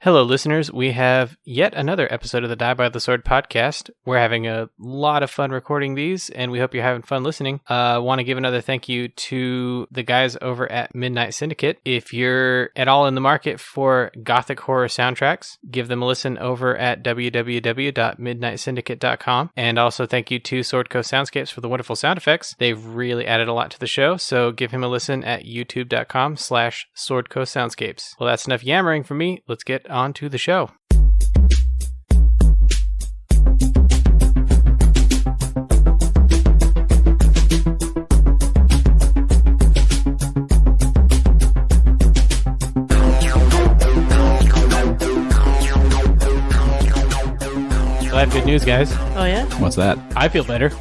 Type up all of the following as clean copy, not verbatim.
Hello, listeners. We have yet another episode of the Die by the Sword podcast. We're having a lot of fun recording these, and we hope you're having fun listening. I want to give another thank you to the guys over at Midnight Syndicate. If you're at all in the market for gothic horror soundtracks, give them a listen over at www.midnightsyndicate.com. And also thank you to Sword Coast Soundscapes for the wonderful sound effects. They've really added a lot to the show, so give him a listen at youtube.com/Sword Coast Soundscapes. Well, that's enough yammering for me. Let's get on to the show. I have good news, guys. Oh, yeah? What's that? I feel better.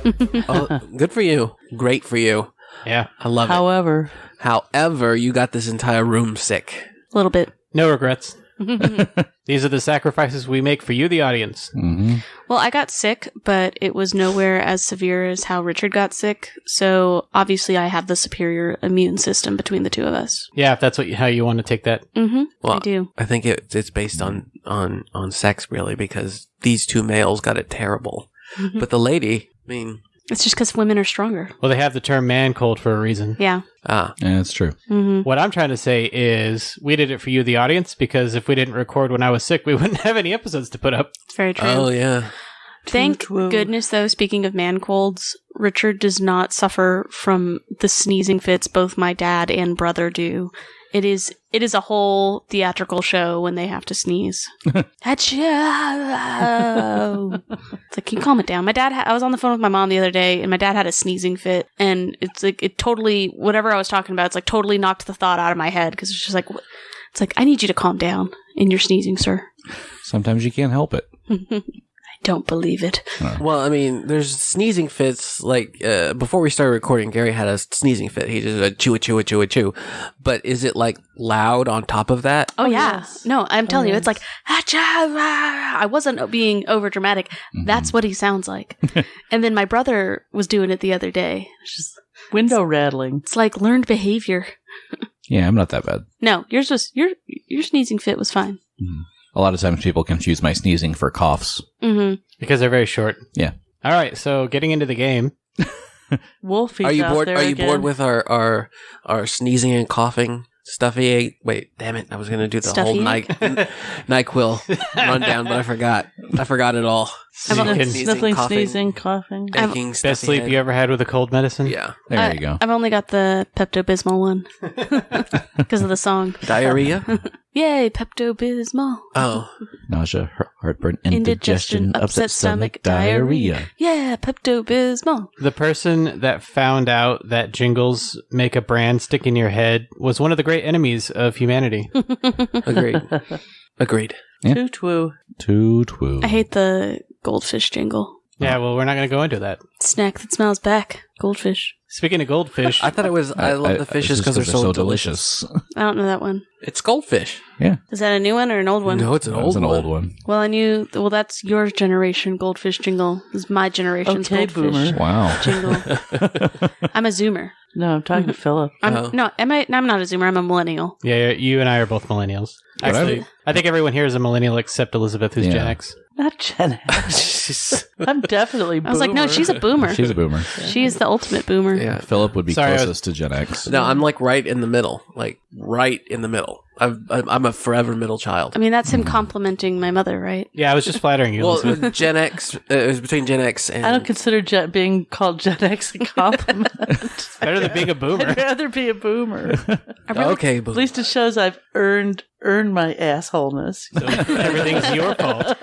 Oh, good for you. Great for you. Yeah. I love However, you got this entire room sick. a little bit. No regrets. These are the sacrifices we make for you, the audience. Mm-hmm. Well, I got sick, but it was nowhere as severe as how Richard got sick. So obviously I have the superior immune system between the two of us. Yeah, if that's how you want to take that. Mm-hmm. Well, I do. I think it's based on sex, really, because these two males got it terrible. Mm-hmm. But the lady, I mean... It's just because women are stronger. Well, they have the term man cold for a reason. Yeah. Ah. Yeah, that's true. Mm-hmm. What I'm trying to say is we did it for you, the audience, because if we didn't record when I was sick, we wouldn't have any episodes to put up. It's very true. Oh, yeah. Thank goodness, though, speaking of man colds, Richard does not suffer from the sneezing fits both my dad and brother do. It is a whole theatrical show when they have to sneeze. Achoo! It's like, can you calm it down? I was on the phone with my mom the other day, and my dad had a sneezing fit, and it's like, it totally, whatever I was talking about, it's like totally knocked the thought out of my head, because it's just like, it's like, I need you to calm down in your sneezing, sir. Sometimes you can't help it. Don't believe it. Well, I mean, there's sneezing fits, like, before we started recording, Gary had a sneezing fit. He just chew. But is it, like, loud on top of that? Oh, yeah. Yes. No, I'm telling you, it's like, Achoo! I wasn't being over dramatic. Mm-hmm. That's what he sounds like. And then my brother was doing it the other day. It's just, Window rattling. it's like learned behavior. Yeah, I'm not that bad. No, yours was, your sneezing fit was fine. Mm-hmm. A lot of times people confuse my sneezing for coughs. Mm-hmm. Because they're very short. Yeah. All right, so getting into the game. Wolfie's Are you out bored? there Are you again. bored with our sneezing and coughing stuffy? Wait, damn it! I was gonna do the whole NyQuil rundown, but I forgot. I forgot it all. Sniffling, coughing, sneezing, coughing? aching, Best stuffy sleep head. you ever had with a cold medicine? Yeah, There you go. I've only got the Pepto-Bismol one. Because of the song. diarrhea. Yay, Pepto-Bismol. Oh, Nausea, heartburn, Indigestion, indigestion, upset stomach, diarrhea. Yeah, Pepto-Bismol. The person that found out that jingles make a brand stick in your head was one of the great enemies of humanity. agreed. Yeah. Toot-woo. Toot-woo. I hate the goldfish jingle. Yeah, well, we're not going to go into that. Snack that smells back. Goldfish. Speaking of goldfish, I thought it was. I love the fishes because they're so delicious. I don't know that one. It's goldfish. Yeah. Is that a new one or an old one? No, it's an That was old an one. old one. Well, that's your generation goldfish jingle. This is my generation's Okay, goldfish boomer. Wow. jingle. I'm a zoomer. No, I'm talking to Philip. I'm not a zoomer. I'm a millennial. yeah, you and I are both millennials. Actually, I think everyone here is a millennial except Elizabeth, who's Yeah. Gen X. Not Gen X. I'm definitely boomer. I was like, no, she's a boomer. She's a boomer. She is the ultimate boomer. Yeah. Philip would be Sorry, closest to Gen X. No, I'm like right in the middle. Like right in the middle. I'm a forever middle child. I mean, that's him complimenting my mother, right? Yeah, I was just flattering you, Elizabeth. Well, Gen X. It was between Gen X and. I don't consider being called Gen X a compliment. Better than being a boomer. I'd rather be a boomer. Okay, At but least it shows I've earned my assholeness. So everything's your fault.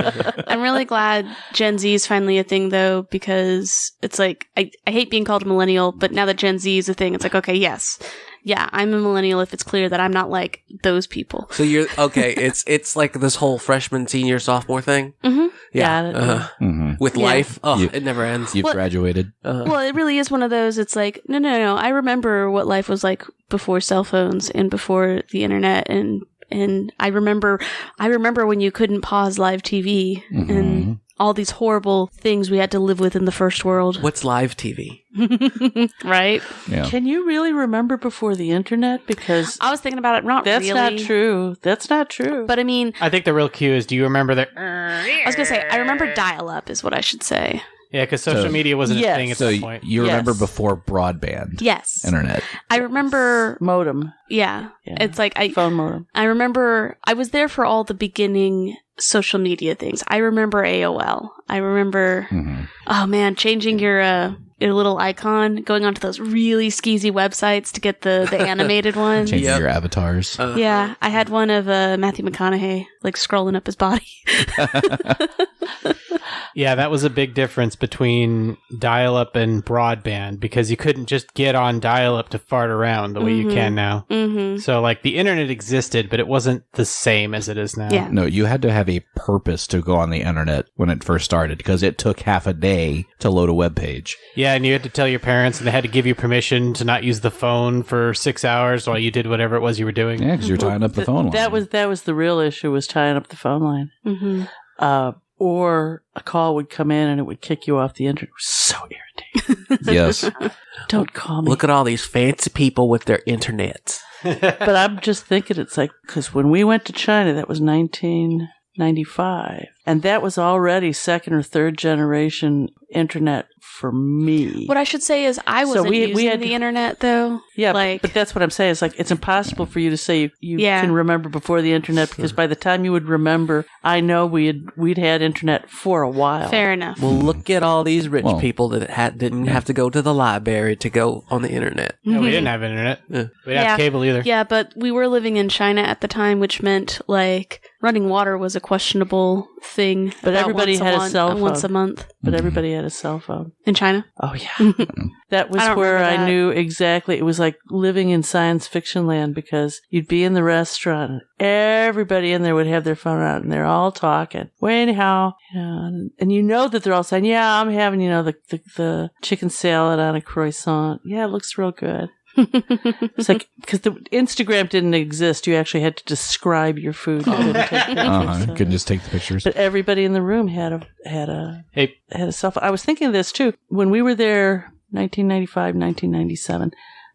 I'm really glad Gen Z is finally a thing, though, because it's like, I hate being called a millennial, but now that Gen Z is a thing, it's like, okay, yes. Yeah, I'm a millennial if it's clear that I'm not like those people. so you're okay. It's like this whole freshman, senior, sophomore thing. Mm-hmm. Yeah, Got it. Mm-hmm. with Yeah. life. Oh, You- it never ends. You've What? graduated. Well, it really is one of those, it's like, no. I remember what life was like before cell phones and before the internet, and I remember when you couldn't pause live TV, and all these horrible things we had to live with in the first world. What's live TV? Right? Yeah. Can you really remember before the internet? Because I was thinking about it. that's really. not true. That's not true. But I mean, I think the real cue is, do you remember the... I was going to say, I remember dial-up is what I should say. Yeah, because social media wasn't a Yes. thing at So that point. you remember Yes. before broadband Yes. internet. I remember, modem. yeah. It's like, Phone modem. I remember, I was there for all the beginning social media things. I remember AOL. I remember, oh man, changing your little icon, going onto those really skeezy websites to get the animated ones. Changing your avatars. Yeah, I had one of Matthew McConaughey, like scrolling up his body. Yeah, that was a big difference between dial-up and broadband, because you couldn't just get on dial-up to fart around the way you can now. Mm-hmm. So, like, the internet existed, but it wasn't the same as it is now. Yeah. No, you had to have a purpose to go on the internet when it first started, because it took half a day to load a web page. Yeah, and you had to tell your parents, and they had to give you permission to not use the phone for 6 hours while you did whatever it was you were doing. Yeah, because you're tying up the phone line. That was the real issue, was tying up the phone line. Mm-hmm. Or a call would come in and it would kick you off the internet. It was so irritating. Yes. Don't call me. Look at all these fancy people with their internets. But I'm just thinking, it's like, because when we went to China, that was 1995, and that was already second or third generation internet for me. What I should say is I wasn't using had the internet, though. Yeah, like, but that's what I'm saying. It's like, it's impossible for you to say you Yeah. can remember before the internet, because by the time you would remember, I know we'd had internet for a while. fair enough. Well, look at all these rich Well- people that didn't have to go to the library to go on the internet. No, we didn't have internet. We didn't have cable either. Yeah, but we were living in China at the time, which meant, like, running water was a questionable thing. But about everybody had a cell phone. once a month But everybody had a cell phone. in China. Oh, yeah. That was I don't where remember I that. knew exactly. It was like living in science fiction land, because you'd be in the restaurant and everybody in there would have their phone out and they're all talking. Well, anyhow, and you know that they're all saying, yeah, I'm having, the chicken salad on a croissant. Yeah, it looks real good. It's like, because the Instagram didn't exist, you actually had to describe your food. You couldn't take pictures, so. Couldn't just take the pictures. But everybody in the room had a cell phone. I was thinking of this too. When we were there, 1995, 1997,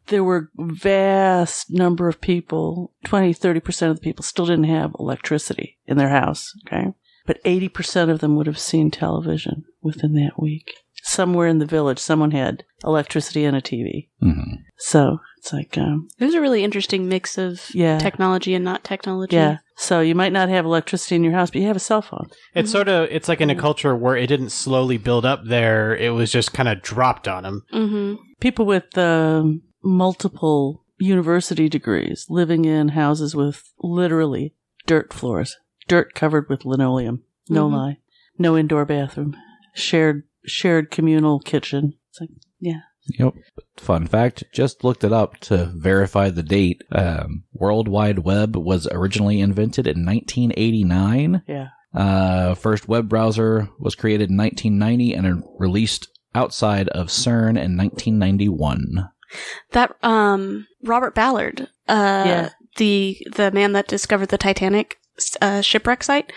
there were vast number of people, 20, 30% of the people still didn't have electricity in their house, okay? But 80% of them would have seen television within that week. Somewhere in the village, someone had electricity and a TV. Mm-hmm. So it's like, It was a really interesting mix of technology and not technology. yeah. So you might not have electricity in your house, but you have a cell phone. It's it's like in a culture where it didn't slowly build up there. It was just kind of dropped on them. Mm-hmm. People with multiple university degrees living in houses with literally dirt floors, dirt covered with linoleum. No lie. No indoor bathroom. Shared communal kitchen. It's like, yeah. Yep. Fun fact, just looked it up to verify the date. World Wide Web was originally invented in 1989. Yeah. First web browser was created in 1990 and released outside of CERN in 1991. That Robert Ballard, the man that discovered the Titanic shipwreck site,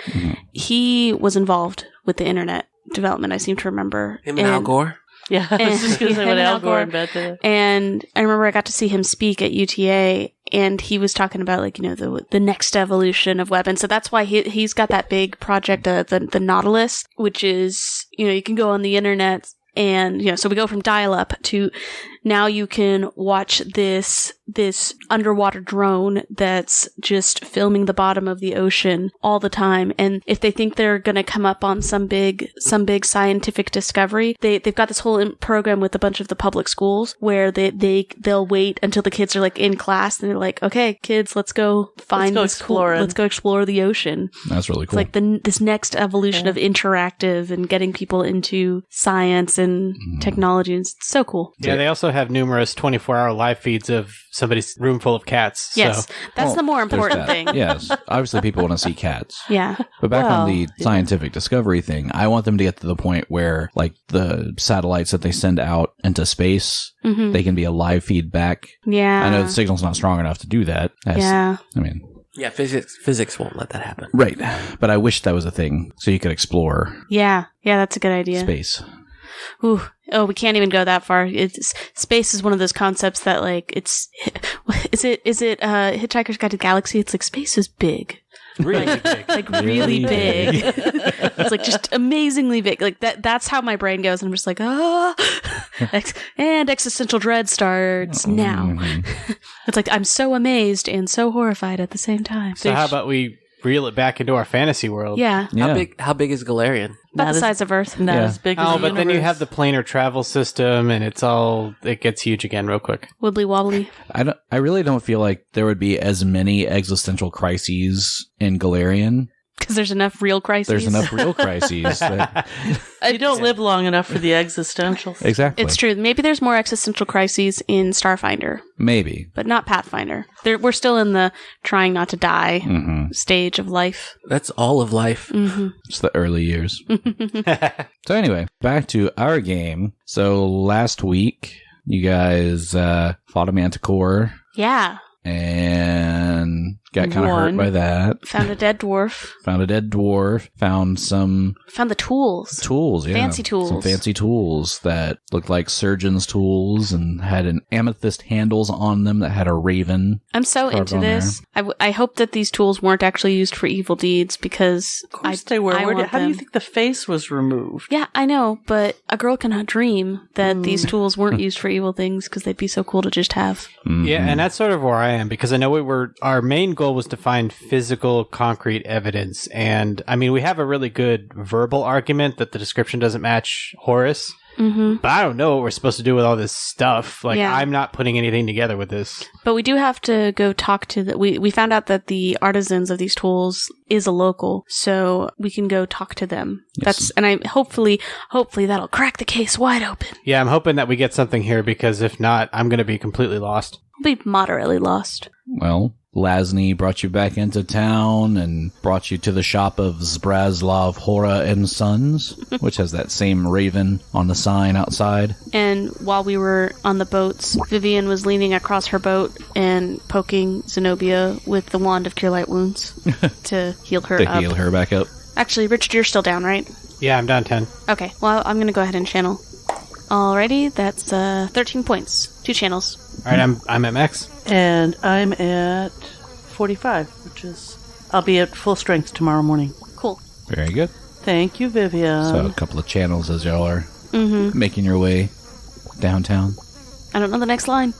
he was involved with the internet development, I seem to remember. Him and Al Gore? Yeah, I was just going to say him what and Al Al Gore Gore. invented. And I remember I got to see him speak at UTA, and he was talking about, like, the next evolution of web. And so that's why he's got that big project, the Nautilus, which is, you can go on the internet and, so we go from dial-up to now you can watch this underwater drone that's just filming the bottom of the ocean all the time. And if they think they're going to come up on some big scientific discovery, they've got this whole program with a bunch of the public schools where they'll wait until the kids are like in class and they're like, okay, kids, let's go explore the ocean. That's really cool. It's like this next evolution of interactive and getting people into science and technology. It's so cool. Yeah, they also have numerous 24-hour live feeds of somebody's room full of cats. Yes, So. that's the more There's important that. thing. Yes. Obviously, people want to see cats. Yeah. But back on the scientific discovery thing, I want them to get to the point where, like, the satellites that they send out into space, they can be a live feedback. Yeah. I know the signal's not strong enough to do that. I mean, Yeah, physics won't let that happen. Right. But I wish that was a thing so you could explore Yeah, that's a good idea. space. Ooh. Oh, we can't even go that far. Space is one of those concepts that, like, is it Hitchhiker's Guide to the Galaxy? It's like, space is big. Really big. Like, really big. It's like just amazingly big. Like, that's how my brain goes. And I'm just like, and existential dread starts now. Mhm. It's like, I'm so amazed and so horrified at the same time. So how about we reel it back into our fantasy world? Yeah. Yeah. How big is Galarian? About the size of Earth. Not Yeah. as big as Oh, the but then you universe. have the planar travel system, and it gets huge again real quick. Wibbly wobbly. I really don't feel like there would be as many existential crises in Galarian. Because there's enough real crises. There's enough real crises. You don't live long enough for the existentials. Exactly. It's true. Maybe there's more existential crises in Starfinder, Maybe. but not Pathfinder. We're still in the trying not to die Mm-hmm. stage of life. That's all of life. Mm-hmm. It's the early years. So anyway, back to our game. So last week, you guys fought a manticore Yeah. and got kind of hurt Won. by that. Found a dead dwarf. Found a dead dwarf. Found some Found the tools. tools. Yeah. Fancy tools. Some fancy tools that looked like surgeon's tools and had an amethyst handles on them that had a raven. I'm so Carved into on this. I hope that these tools weren't actually used for evil deeds because Of course they were. How do you think the face was removed? Yeah, I know, but a girl can dream that these tools weren't used for evil things because they'd be so cool to just have. Mhm. Yeah, and that's sort of where I am, because I know our main goal was to find physical, concrete evidence. And I mean, we have a really good verbal argument that the description doesn't match Horus. Mm-hmm. But I don't know what we're supposed to do with all this stuff. Like, Yeah. I'm not putting anything together with this. But we do have to go talk to we found out that the artisans of these tools is a local, so we can go talk to them. Yes. And I hopefully that'll crack the case wide open. Yeah, I'm hoping that we get something here, because if not, I'm going to be completely lost. We'll be moderately lost. Well, Lasny brought you back into town and brought you to the shop of Zbraslav Hora and Sons, which has that same raven on the sign outside. And while we were on the boats, Vivian was leaning across her boat and poking Zenobia with the wand of Cure Light Wounds to heal her To up. heal her back up. Actually, Richard, you're still down, right? Yeah, I'm down 10. Okay, well, I'm going to go ahead and channel. Alrighty, that's 13 points. 2 channels. All right, I'm at max. And I'm at 45, which is... I'll be at full strength tomorrow morning. Cool. Very good. Thank you, Vivian. So a couple of channels as y'all are Mm-hmm. making your way downtown. I don't know the next line.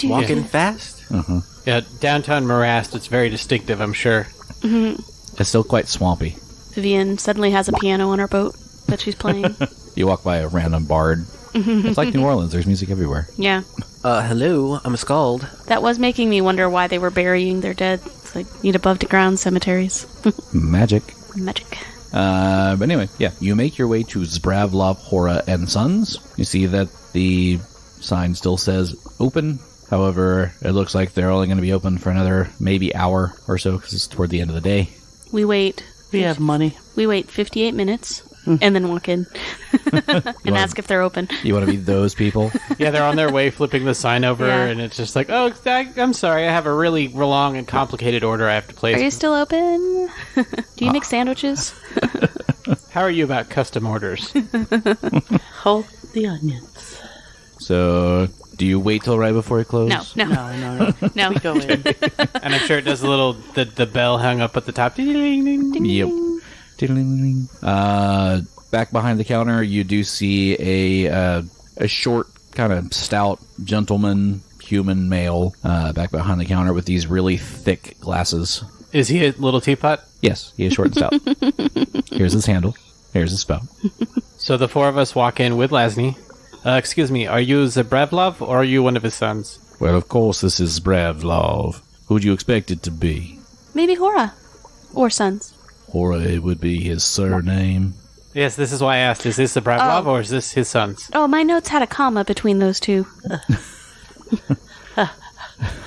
Walking fast? Uh-huh. Yeah, downtown morass. It's very distinctive, I'm sure. It's still quite swampy. Vivian suddenly has a piano on her boat that she's playing. You walk by a random bard. It's like New Orleans. There's music everywhere. Yeah. Hello, I'm a scald. That was making me wonder why they were burying their dead. It's like, need above-the-ground cemeteries. Magic. Magic. But anyway, yeah, you make your way to Zbravlov, Hora, and Sons. You see that the sign still says open. However, it looks like they're only going to be open for another maybe hour or so because it's toward the end of the day. We wait. We have money. We wait 58 minutes and then walk in and ask if they're open. You want to be those people? Yeah, they're on their way flipping the sign over, Yeah. and it's just like, oh, I'm sorry, I have a really long and complicated order I have to place. Are you still open? Do you make sandwiches? How are you about custom orders? Hold the onions. So, do you wait till right before you close? No. No. We go in. And I'm sure it does the bell hung up at the top. Ding-ding-ding. Yep. Diddling-ding. Back behind the counter, you do see a short, kind of stout gentleman, human male, back behind the counter with these really thick glasses. Is he a little teapot? Yes, he is short and stout. Here's his handle. Here's his spout. So the four of us walk in with Lasny. Excuse me, are you Zbrevlov or are you one of his sons? Well, of course, this is Zbravlov. Who'd you expect it to be? Maybe Hora. Or Sons. Hora would be his surname. Yes, this is why I asked. Is this Zbrevlov Oh. or is this his sons? Oh, my notes had a comma between those two.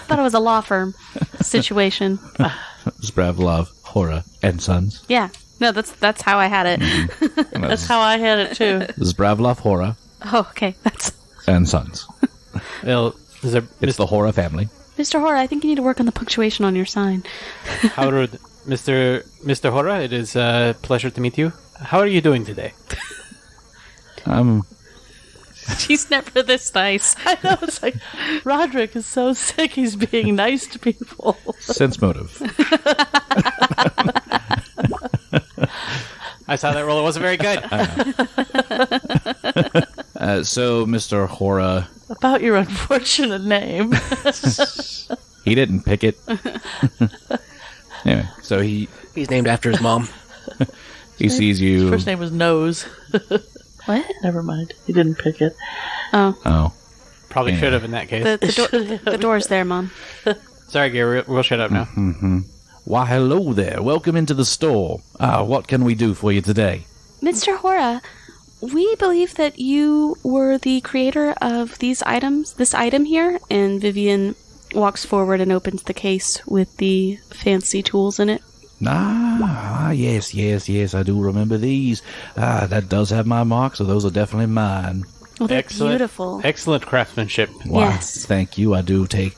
Thought it was a law firm situation. Zbravlov, Hora, and Sons. Yeah. No, that's how I had it. That's how I had it, too. Zbravlov, Hora, Oh, okay. That's and Sons. Well, It's the Hora family. Mr. Hora, I think you need to work on the punctuation on your sign. How rude. Mr. Hora, it is a pleasure to meet you. How are you doing today? She's never this nice. I know, it's like, Roderick is so sick he's being nice to people. Sense motive. I saw that roll. It wasn't very good. So, Mr. Hora, About your unfortunate name. he didn't pick it. Anyway, so He's named after his mom. he sees His you. first name was Nose. What? Never mind. He didn't pick it. Oh. Oh, Probably Yeah. should have in that case. The door's there, Mom. Sorry, Gary. We'll shut up now. why, hello there. Welcome into the store. What can we do for you today? Mr. Hora, we believe that you were the creator of these items, this item here, and Vivian walks forward and opens the case with the fancy tools in it. Yes, I do remember these. That does have my mark, so those are definitely mine. Oh, they're Excellent. beautiful. Excellent craftsmanship. Why, Yes. thank you. I do take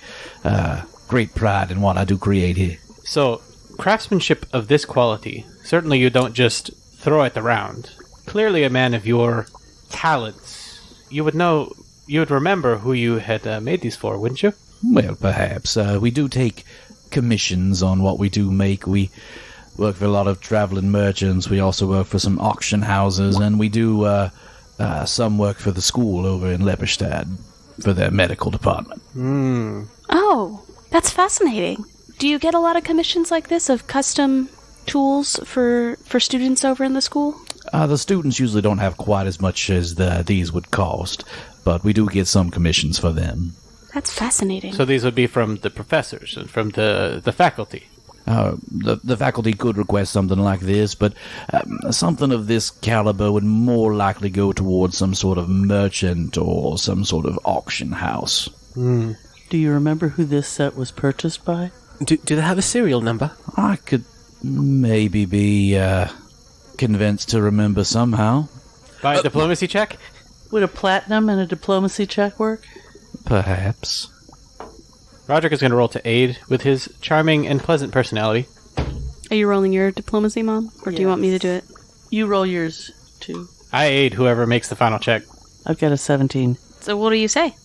great pride in what I do create here. So, craftsmanship of this quality, certainly you don't just throw it around. Clearly a man of your talents. You would remember who you had made these for, wouldn't you? Well, perhaps. We do take commissions on what we do make. We work for a lot of traveling merchants. We also work for some auction houses, and we do some work for the school over in Lepperstad for their medical department. Oh, that's fascinating. Do you get a lot of commissions like this of custom tools for students over in the school? The students usually don't have quite as much as these would cost, but we do get some commissions for them. That's fascinating. So these would be from the professors and from the faculty. The faculty could request something like this, but something of this caliber would more likely go towards some sort of merchant or some sort of auction house. Do you remember who this set was purchased by? Do they have a serial number? I could maybe be convinced to remember somehow. By diplomacy check? Would a platinum and a diplomacy check work? Perhaps. Roderick is going to roll to aid with his charming and pleasant personality. Are you rolling your diplomacy, Mom? Or do you want me to do it? You roll yours, too. I aid whoever makes the final check. I've got a 17. So what do you say?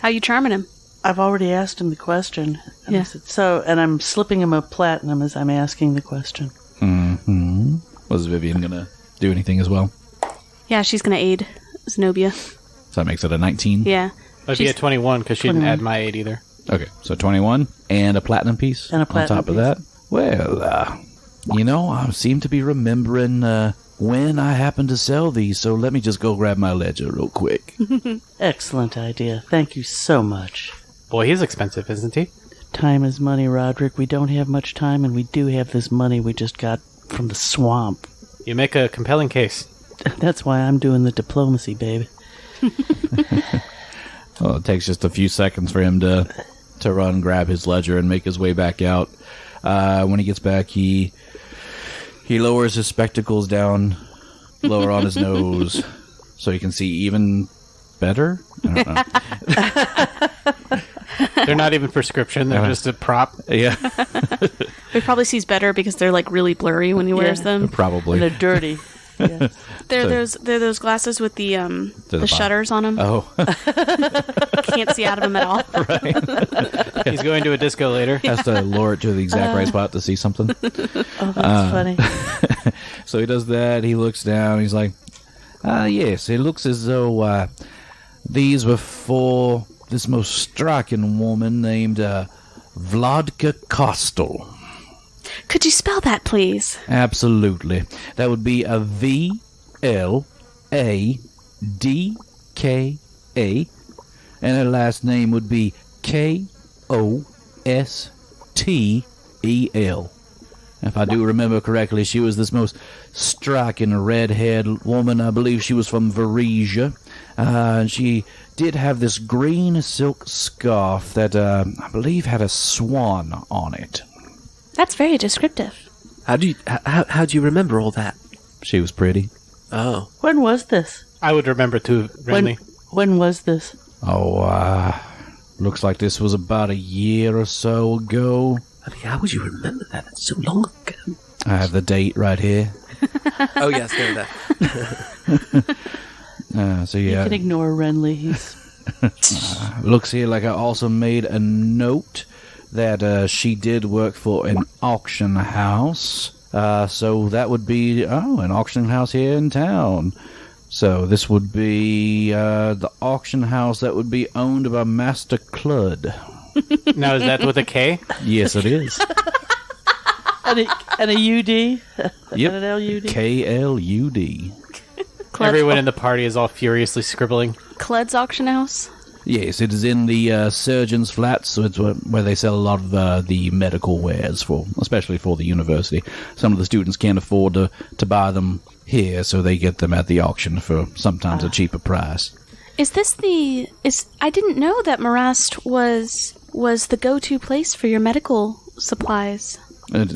How you charming him? I've already asked him the question. And Yeah. I said, and I'm slipping him a platinum as I'm asking the question. Mm-hmm. Was Vivian going to do anything as well? Yeah, she's going to aid Zenobia. So that makes it a 19? Yeah. That'd be a 21 because she didn't 21. add my aid either. Okay, so 21 and a platinum piece And a platinum on top of piece. that. Well, I seem to be remembering when I happened to sell these, so let me just go grab my ledger real quick. Excellent idea. Thank you so much. Boy, he's expensive, isn't he? Time is money, Roderick. We don't have much time, and we do have this money we just got from the swamp. You make a compelling case. That's why I'm doing the diplomacy, baby. Well, it takes just a few seconds for him to run, grab his ledger, and make his way back out. When he gets back, he lowers his spectacles down, lower on his nose, so he can see even better. I don't know. They're not even prescription. They're just a prop. Yeah, He probably sees better because they're like really blurry when he wears Yeah. them. probably. They're dirty. Yeah. They're those glasses with the the bottom. shutters on them. Oh, Can't see out of them at all. He's going to a disco later. has to lower it to the exact right spot to see something. Oh, that's funny. So he does that. He looks down. He's like, yes, it looks as though these were for this most striking woman named Vladka Kostel. Could you spell that, please? Absolutely. That would be a V-L-A-D-K-A, and her last name would be K-O-S-T-E-L. If I do remember correctly, she was this most striking red-haired woman. I believe she was from Varesia. And she did have this green silk scarf that I believe had a swan on it. That's very descriptive. How do you remember all that? She was pretty. Oh, When was this? I would remember too, Renly. When was this? Oh, Looks like this was about a year or so ago. I mean, how would you remember that? It's so long ago. I have the date right here. Oh, yes, there that. So You yeah, can ignore Renly. He's looks here like I also made a note that she did work for an auction house. So that would be an auction house here in town. So this would be the auction house that would be owned by Master Clud. Now, is that with a K? Yes, it is. and a UD. Yep. And an LUD. KLUD. Everyone in the party is all furiously scribbling. Clud's auction house? Yes, it is in the surgeon's flats, so it's where they sell a lot of the medical wares, especially for the university. Some of the students can't afford to buy them here, so they get them at the auction for sometimes a cheaper price. Is this I didn't know that Marast was the go-to place for your medical supplies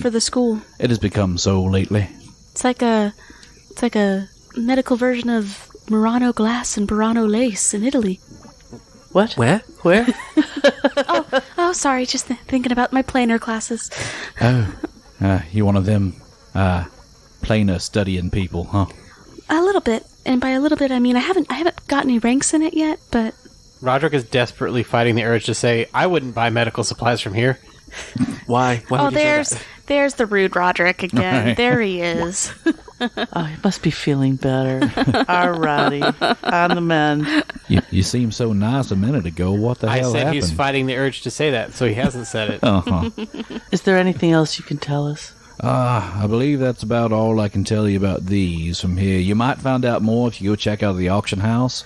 for the school. It has become so lately. It's like a medical version of Murano glass and Burano lace in Italy. What? Where? Oh, sorry, just thinking about my planar classes. Oh, you one of them planar studying people, huh? A little bit, and by a little bit I mean I haven't got any ranks in it yet, but Roderick is desperately fighting the urge to say, I wouldn't buy medical supplies from here. Why? Why would you say that? There's the rude Roderick again. Right. There he is. Oh, he must be feeling better. Alrighty. On the mend. You seemed so nice a minute ago. What the I hell said happened? he's fighting the urge to say that, so he hasn't said it. Uh-huh. Is there anything else you can tell us? I believe that's about all I can tell you about these from here. You might find out more if you go check out the auction house.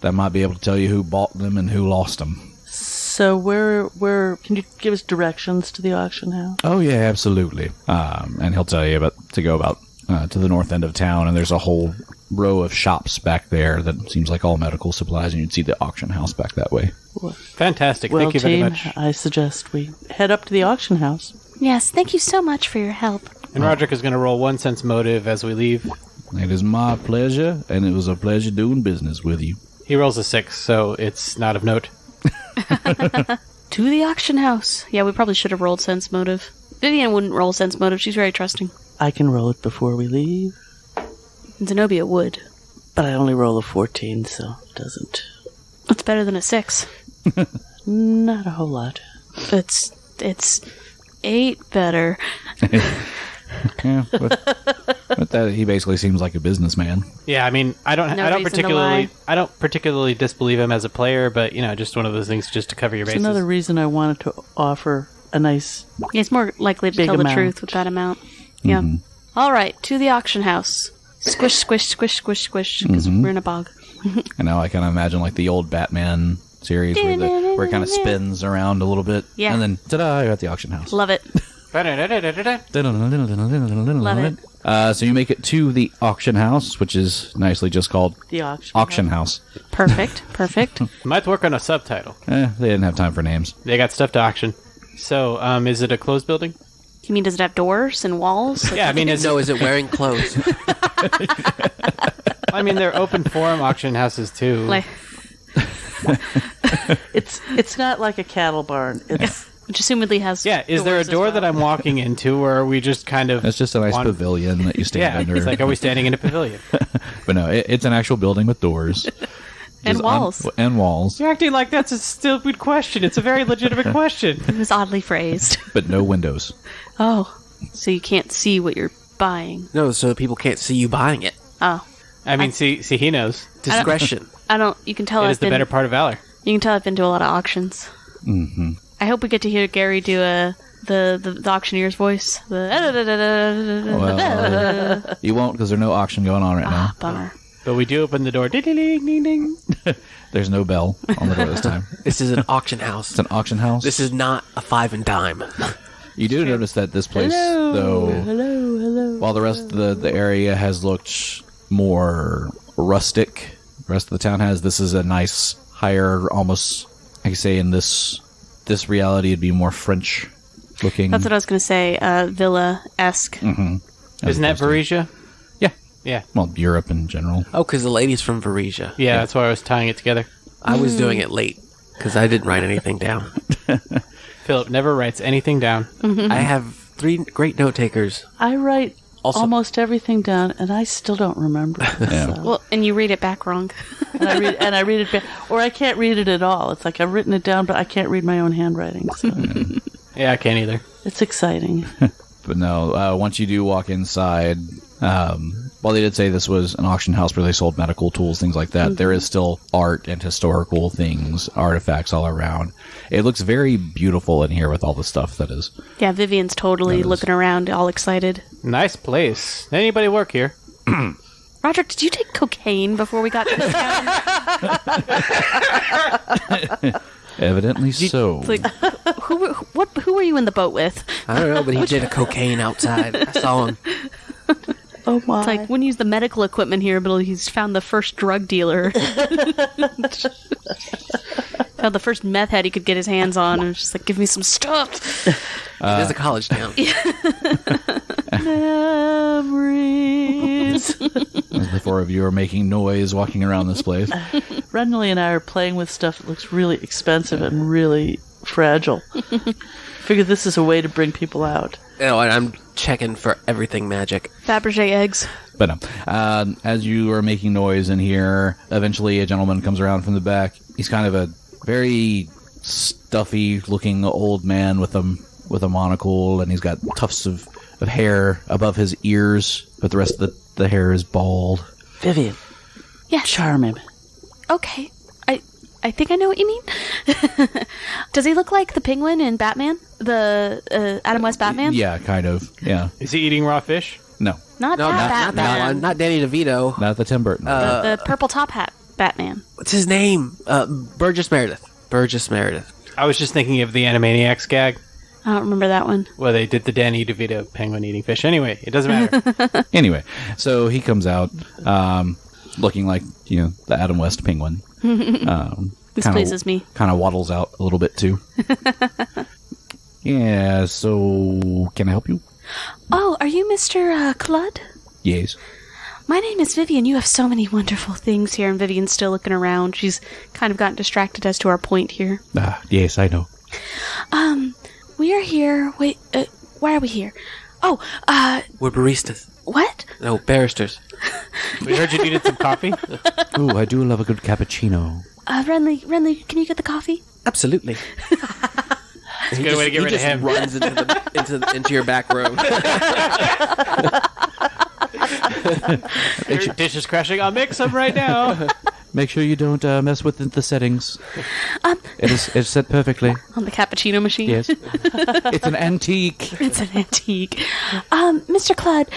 That might be able to tell you who bought them and who lost them. So where can you give us directions to the auction house? Oh yeah, absolutely. And he'll tell you to go to the north end of town, and there's a whole row of shops back there that seems like all medical supplies, and you'd see the auction house back that way. Fantastic. Well, Thank you very team, much. I suggest we head up to the auction house. Yes, thank you so much for your help. And Roderick is going to roll 1 sense motive as we leave. It is my pleasure, and it was a pleasure doing business with you. He rolls a 6, so it's not of note. To the auction house. Yeah, we probably should have rolled sense motive. Vivian wouldn't roll sense motive. She's very trusting. I can roll it before we leave, Zenobia would. but I only roll a 14, so it doesn't. It's better than a 6. Not a whole lot. It's 8 better. Yeah, but that he basically seems like a businessman. Yeah, I mean, I don't particularly disbelieve him as a player, but just one of those things just to cover your It's bases. another reason I wanted to offer a nice... He's more likely to Big tell the amount. truth with that amount. Yeah. All right, to the auction house. Squish, squish, squish, squish, squish, because we're in a bog. And now I kind of imagine like the old Batman series where it kind of spins around a little bit. Yeah. And then, ta-da, you're at the auction house. Love it. Love it. So you make it to the auction house, which is nicely just called The auction. Auction House. Perfect. Might work on a subtitle. They didn't have time for names. They got stuff to auction. So, is it a closed building? You mean, does it have doors and walls? Yeah, I mean, Is it wearing clothes? I mean, they're open forum auction houses too. Like, It's not like a cattle barn. It's which assumedly has. Yeah, is there a doors as door well. that I'm walking into, or are we just kind of? It's just a nice pavilion that you stand Yeah, under. it's like, are we standing in a pavilion? But no, it's an actual building with doors. And Just walls. and walls, You're acting like that's a stupid question. It's a very legitimate question. It was oddly phrased. but no windows. Oh, so you can't see what you're buying. No, so people can't see you buying it. Oh, I mean, see, he knows. Discretion. I don't. You can tell It I've is the been. better part of valor. You can tell I've been to a lot of auctions. Mm-hmm. I hope we get to hear Gary do the auctioneer's voice. Well, you won't because there's no auction going on right now. Bummer. But we do open the door. Ding, ding, ding, ding. There's no bell on the door this time. This is an auction house. It's an auction house. This is not a 5 and dime. You do notice that this place, though, hello. while the rest of the area has looked more rustic, the rest of the town has, this is a nice, higher, almost, I could say in this reality, it'd be more French looking. That's what I was going to say. Villa-esque. Isn't that Varesia? Yeah. Yeah. Well, Europe in general. Oh, because the lady's from Varesia. Yeah, that's why I was tying it together. I was doing it late. because I didn't write anything down. Philip never writes anything down. I have 3 great note takers. I write Also- almost everything down, and I still don't remember. Yeah. So. Well, and you read it back wrong. and I read it back, or I can't read it at all. It's like I've written it down, but I can't read my own handwriting. So Yeah, I can't either. it's exciting. But no, once you do walk inside, while they did say this was an auction house where they sold medical tools, things like that, there is still art and historical things, artifacts all around. It looks very beautiful in here with all the stuff that is. Yeah, Vivian's totally looking around, all excited. Nice place. Anybody work here? Roger, did you take cocaine before we got to this counter? Evidently so. It's like, who were you in the boat with? I don't know, but he did a cocaine outside. I saw him. Oh my! It's like, wouldn't use the medical equipment here, but he's found the first drug dealer. Found the first meth head he could get his hands on, and was just like, give me some stuff. It is a college town. Memories. As the 4 of you are making noise walking around this place. Renly and I are playing with stuff that looks really expensive and really fragile. Figure this is a way to bring people out. No, and I'm checking for everything magic. Fabergé eggs. But no, as you are making noise in here, eventually a gentleman comes around from the back. He's kind of a very stuffy-looking old man with a monocle, and he's got tufts of hair above his ears, but the rest of the hair is bald. Vivian, Yes. charm him. Okay. I think I know what you mean. Does he look like the Penguin in Batman? The Adam West Batman? Yeah, kind of. Yeah. Is he eating raw fish? No, Not No, that not that Batman. one. Not Danny DeVito. not the Tim Burton. The purple top hat Batman. What's his name? Burgess Meredith. Burgess Meredith. I was just thinking of the Animaniacs gag. I don't remember that one. Well, they did the Danny DeVito penguin eating fish. Anyway, it doesn't matter. Anyway, so he comes out looking like, the Adam West penguin. This pleases me. Kind of waddles out a little bit, too. Yeah, so can I help you? Oh, are you Mr. Cludd? Yes. My name is Vivian. You have so many wonderful things here, and Vivian's still looking around. She's kind of gotten distracted as to our point here. Yes, I know. We are here. Wait, why are we here? Oh, We're baristas. what? No, barristers. We heard you needed some coffee. Ooh, I do love a good cappuccino. Renly, can you get the coffee? Absolutely. It's a good way to get rid of him. Runs into your back room. Your dish is crashing. I'll mix them right now. Make sure you don't mess with the settings. It's set perfectly. On the cappuccino machine? Yes. It's an antique. It's an antique. Mr. Cludd,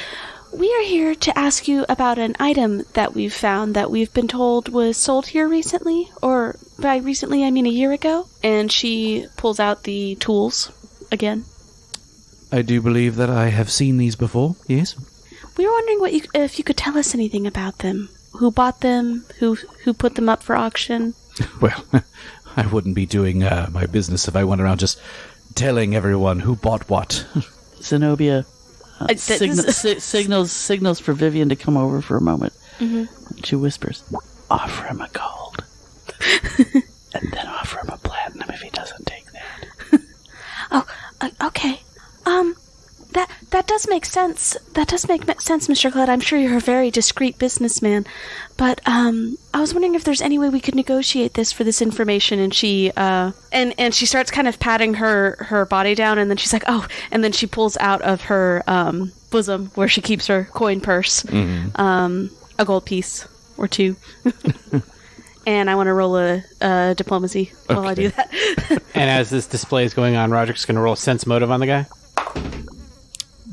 we are here to ask you about an item that we've found that we've been told was sold here recently, or by recently I mean a year ago. And she pulls out the tools again. I do believe that I have seen these before, yes. We were wondering if you could tell us anything about them. Who bought them? Who put them up for auction? Well, I wouldn't be doing my business if I went around just telling everyone who bought what. Zenobia signals for Vivian to come over for a moment. Mm-hmm. She whispers, offer him a gold. And then offer him a platinum if he doesn't take that. Okay. That does make sense. That does make sense, Mr. Cludd. I'm sure you're a very discreet businessman. But, I was wondering if there's any way we could negotiate this for this information. And she, and she starts kind of patting her body down, and then she's like, oh, and then she pulls out of her, bosom, where she keeps her coin purse, a gold piece or two. And I want to roll a diplomacy while I do that. And as this display is going on, Roderick's going to roll sense motive on the guy.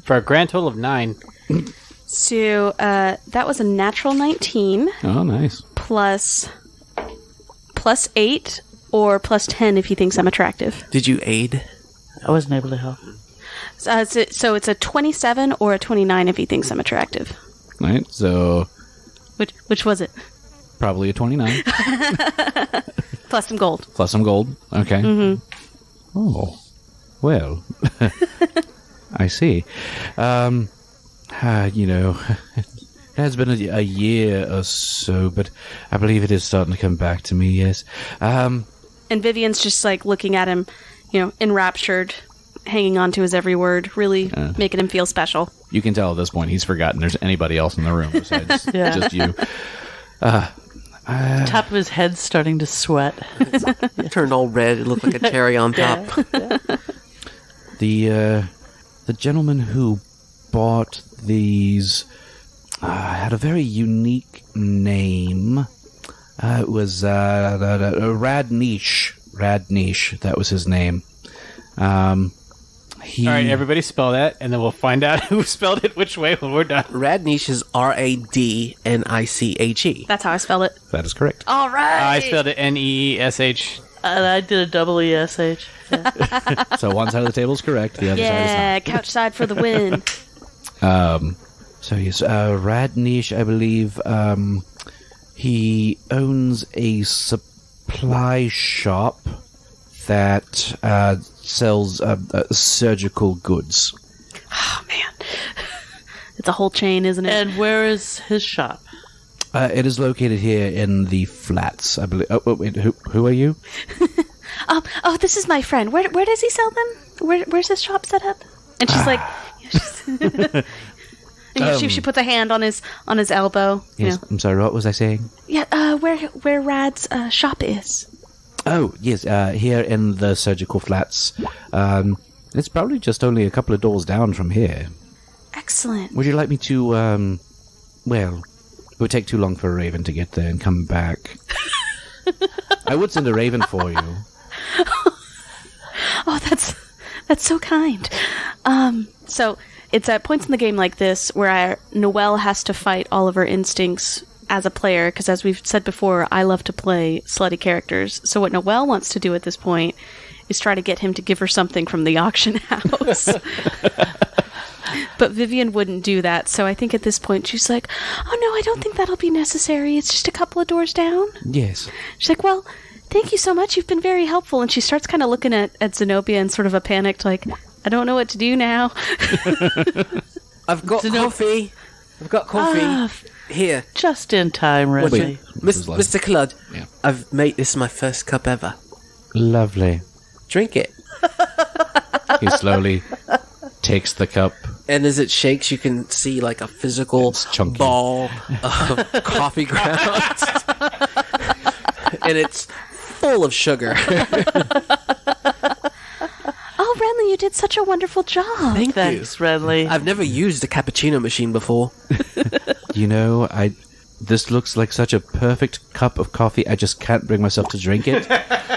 For a grand total of 9. So, that was a natural 19. Oh, nice. Plus 8 or plus 10 if he thinks I'm attractive. Did you aid? I wasn't able to help. So it's a 27 or a 29 if he thinks I'm attractive. All right, so Which was it? probably a 29. Plus some gold. Plus some gold. Okay. Mm-hmm. Oh, well, I see. It has been a year or so, but I believe it is starting to come back to me, yes. And Vivian's just like looking at him, enraptured, hanging on to his every word, really making him feel special. You can tell at this point he's forgotten there's anybody else in the room besides just you. Top of his head's starting to sweat. It turned all red. It looked like a cherry on top. The gentleman who bought these had a very unique name. It was Radnish. Radnish, that was his name. All right, everybody spell that, and then we'll find out who spelled it which way when we're done. Radnish is Radniche. That's how I spell it. That is correct. All right. I spelled it Neesh. And I did a double ESH. Yeah. So one side of the table is correct, the other side is not. Yeah, couch side for the win. So yes, Radnish, I believe, he owns a supply shop that sells surgical goods. Oh, man. It's a whole chain, isn't it? And where is his shop? It is located here in the flats, I believe. Oh, wait, who are you? This is my friend. Where does he sell them? Where's his shop set up? And she's like... And she puts a hand on his elbow. Yes, I'm sorry, what was I saying? Yeah, where Rad's shop is. Oh, yes, here in the surgical flats. It's probably just only a couple of doors down from here. Excellent. Would you like me to, well, it would take too long for a raven to get there and come back. I would send a raven for you. Oh, that's so kind. So it's at points in the game like this where Noelle has to fight all of her instincts as a player, because as we've said before, I love to play slutty characters. So what Noelle wants to do at this point is try to get him to give her something from the auction house. But Vivian wouldn't do that, so I think at this point she's like, oh no, I don't think that'll be necessary. It's just a couple of doors down. Yes. She's like, well, thank you so much. You've been very helpful. And she starts kind of looking at Zenobia in sort of a panicked, like, I don't know what to do now. I've got coffee. I've got coffee. Here. Just in time, Reggie. Mr. Cludd, yeah. I've made this my first cup ever. Lovely. Drink it. He slowly takes the cup. And as it shakes, you can see like a physical ball of coffee grounds. And it's full of sugar. Oh, Renly, you did such a wonderful job. Thanks, Renly. I've never used a cappuccino machine before. This looks like such a perfect cup of coffee. I just can't bring myself to drink it.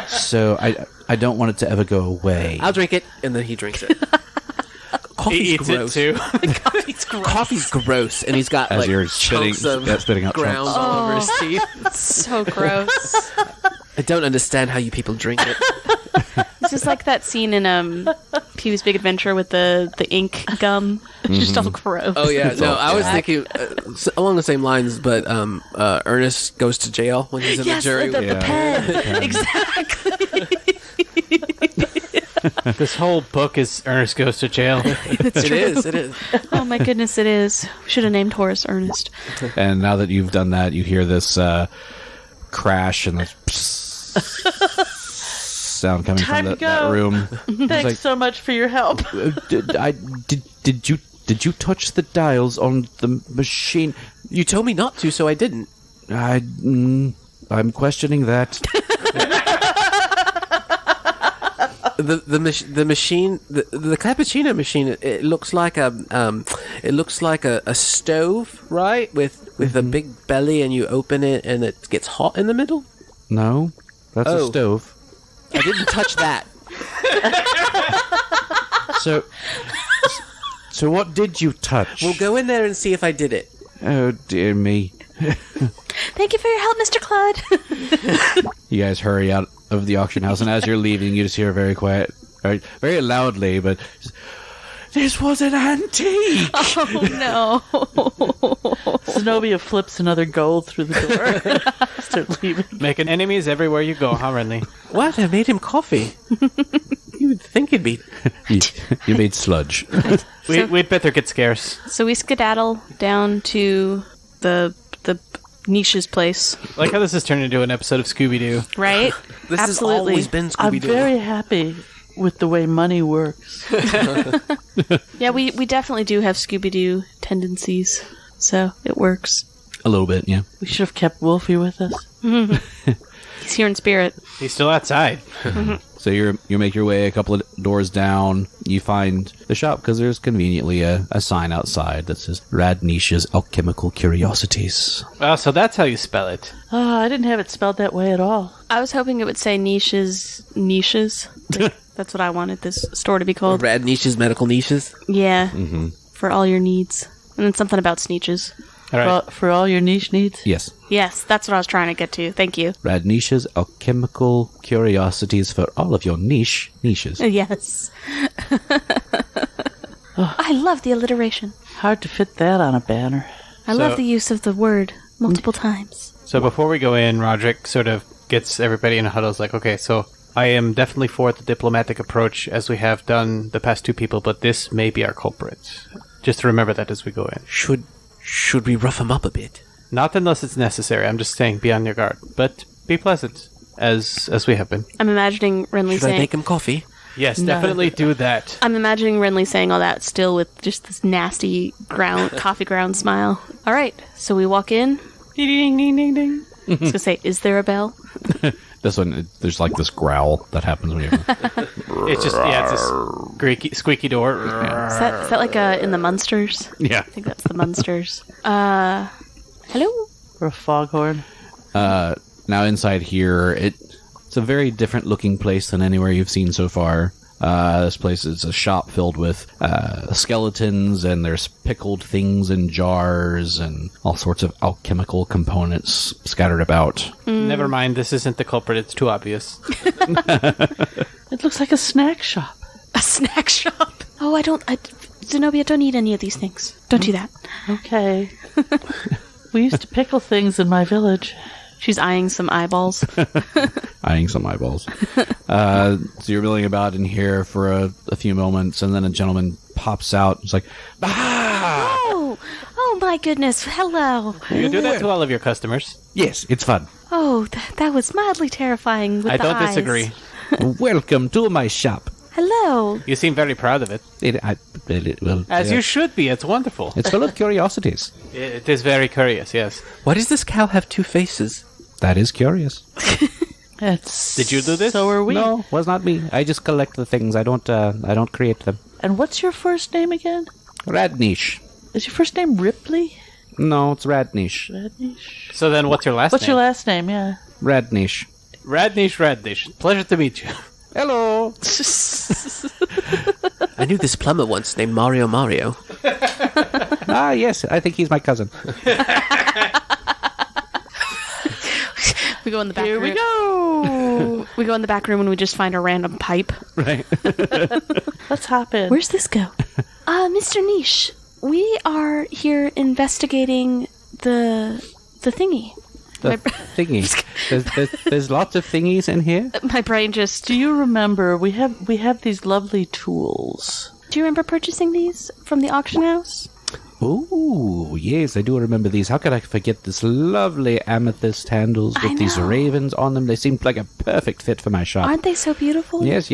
So I don't want it to ever go away. I'll drink it, and then he drinks it. Coffee's gross. It too. Coffee's gross, and he's got As you're chunks of spitting out ground chunks. all over his teeth. So gross. I don't understand how you people drink it. It's just like that scene in Pee-wee's Big Adventure with the ink gum. It's just all gross. Oh yeah, no, I was thinking along the same lines, but Ernest goes to jail when he's in the jury. The pen. Exactly. This whole book is Ernest Goes to Jail. It is. Oh my goodness, it is. We should have named Horace Ernest. And now that you've done that, you hear this crash and the sound coming Time from to that go. room. Thanks so much for your help. Did you touch the dials on the machine? You told me not to, so I didn't. I'm questioning that. The machine, the cappuccino machine. It looks like a stove, right? With a big belly, and you open it, and it gets hot in the middle. No, that's a stove. I didn't touch that. So what did you touch? We'll go in there and see if I did it. Oh dear me. Thank you for your help, Mr. Claude. You guys hurry out of the auction house, and as you're leaving, you just hear very quiet, very loudly, but this was an antique. Oh no! Zenobia flips another gold through the door. Start leaving. Making enemies everywhere you go, huh, Renly? What? I made him coffee. You would think it'd be. You made sludge. We'd better get scarce. So we skedaddle down to the Niche's place. I like how this has turned into an episode of Scooby-Doo. Right? This has Absolutely. always been I'm Scooby-Doo. very happy with the way money works. Yeah, we definitely do have Scooby-Doo tendencies, so it works. A little bit, yeah. We should have kept Wolfie with us. He's here in spirit. He's still outside. So you make your way a couple of doors down. You find the shop because there's conveniently a sign outside that says Rad Niche's Alchemical Curiosities. Oh, so that's how you spell it. Oh, I didn't have it spelled that way at all. I was hoping it would say niches. Like, that's what I wanted this store to be called. Rad niches, medical niches. Yeah, for all your needs. And then something about sneeches. All right. For all your niche needs? Yes. Yes, that's what I was trying to get to. Thank you. Rad Niche's Alchemical Curiosities for all of your niches. Yes. I love the alliteration. Hard to fit that on a banner. I love the use of the word multiple times. So before we go in, Roderick sort of gets everybody in a huddle. It's like, okay, so I am definitely for the diplomatic approach as we have done the past two people, but this may be our culprit. Just remember that as we go in. Should we rough him up a bit? Not unless it's necessary. I'm just saying, be on your guard. But be pleasant, as we have been. I'm imagining Renly Should I saying... make him coffee? Yes, definitely do that. I'm imagining Renly saying all that still with just this nasty coffee ground smile. All right, so we walk in. Ding, ding, ding, ding. I was going to say, is there a bell? This one, there's like this growl that happens when you... It's just, it's this squeaky door. Is that like in the Munsters? Yeah. I think that's the Munsters. Hello? Or a foghorn. Now inside here, it's a very different looking place than anywhere you've seen so far. This place is a shop filled with skeletons, and there's pickled things in jars and all sorts of alchemical components scattered about. Never mind, this isn't the culprit. It's too obvious. It looks like a snack shop. A snack shop? Oh, Zenobia, don't eat any of these things. Don't do that. Okay. We used to pickle things in my village. She's eyeing some eyeballs. Eyeing some eyeballs. So you're milling about in here for a few moments, and then a gentleman pops out. It's like, bah! Oh my goodness. Hello. You do that to all of your customers. Yes, it's fun. Oh, that was mildly terrifying with I the don't eyes. disagree. Welcome to my shop. Hello. You seem very proud of it. As you should be. It's wonderful. It's full of curiosities. It is very curious, yes. Why does this cow have two faces? That is curious. Did you do this? So are we. No, was not me. I just collect the things. I don't create them. And what's your first name again? Rad Niche. Is your first name Ripley? No, it's Rad Niche. Rad Niche. So then what's your last What's name? your last name, yeah? Rad Niche. Radnish. Pleasure to meet you. Hello. I knew this plumber once named Mario. Ah, yes. I think he's my cousin. We go in the back Here room. we go. We go in the back room and we just find a random pipe. Right. Let's hop in. Where's this go? Mr. Niche, we are here investigating the thingy. The thingy. There's lots of thingies in here. My brain just... Do you remember we have these lovely tools? Do you remember purchasing these from the auction house? Oh, yes, I do remember these. How could I forget this lovely amethyst handles with these ravens on them? They seemed like a perfect fit for my shop. Aren't they so beautiful? Yes.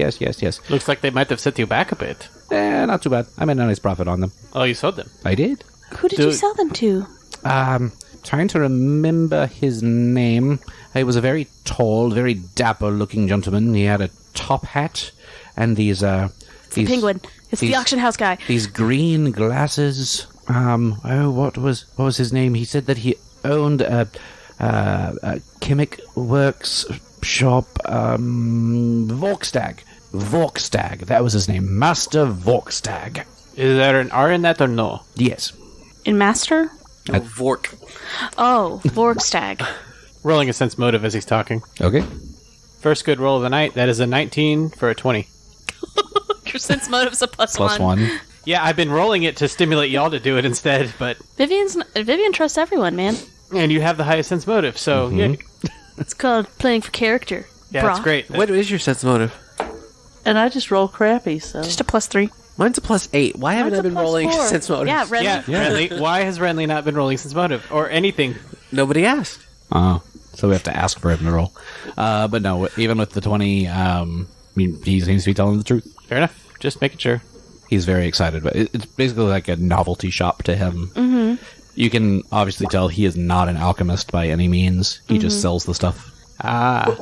Looks like they might have set you back a bit. Not too bad. I made a nice profit on them. Oh, you sold them? I did. Who did you sell them to? Trying to remember his name. He was a very tall, very dapper-looking gentleman. He had a top hat and these It's the penguin. It's the auction house guy. These green glasses. What was his name? He said that he owned a chemic works shop. Vorkstag. That was his name. Master Vorkstag. Is there an R in that or no? Yes. In Master? No, Vork. Oh, Vorkstag. Rolling a sense motive as he's talking. Okay. First good roll of the night. That is a 19 for a 20. Your sense motive's a plus Plus one. Yeah, I've been rolling it to stimulate y'all to do it instead, but... Vivian trusts everyone, man. And you have the highest sense motive, so yeah. It's called playing for character. Yeah, brah. it's great. What is your sense motive? And I just roll crappy, so. Just a +3. Mine's a +8. Why haven't I been rolling +4. sense motive? Yeah, Renly. Yeah, Renly. Why has Renly not been rolling sense motive? Or anything? Nobody asked. Oh, so we have to ask for him to roll. But no, even with the 20, he seems to be telling the truth. Fair enough. Just making sure. He's very excited, but it's basically like a novelty shop to him. Mm-hmm. You can obviously tell he is not an alchemist by any means. He just sells the stuff.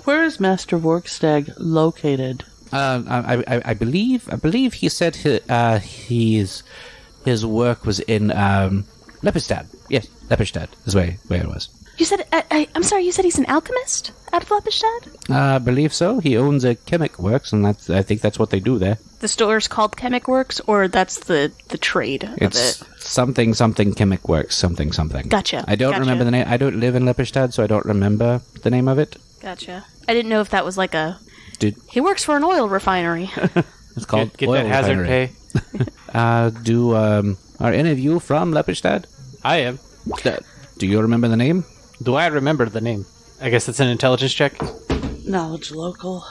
Where is Master Vorkstag located? I believe he said his work was in Lepistad. Yes, Lepistad is where it was. You said, I'm sorry, you said he's an alchemist out of Lepistad? I believe so. He owns a chemic works, and I think that's what they do there. The store's called Chemic Works, or that's the trade It's of it? something chemic works, something. Gotcha. I don't remember the name. I don't live in Lepistad, so I don't remember the name of it. Gotcha. I didn't know if that was like a... Dude. He works for an oil refinery. It's called Get oil that hazard refinery. pay. Are any of you from Lepistad? I am. Do you remember the name? Do I remember the name? I guess it's an intelligence check. Knowledge local.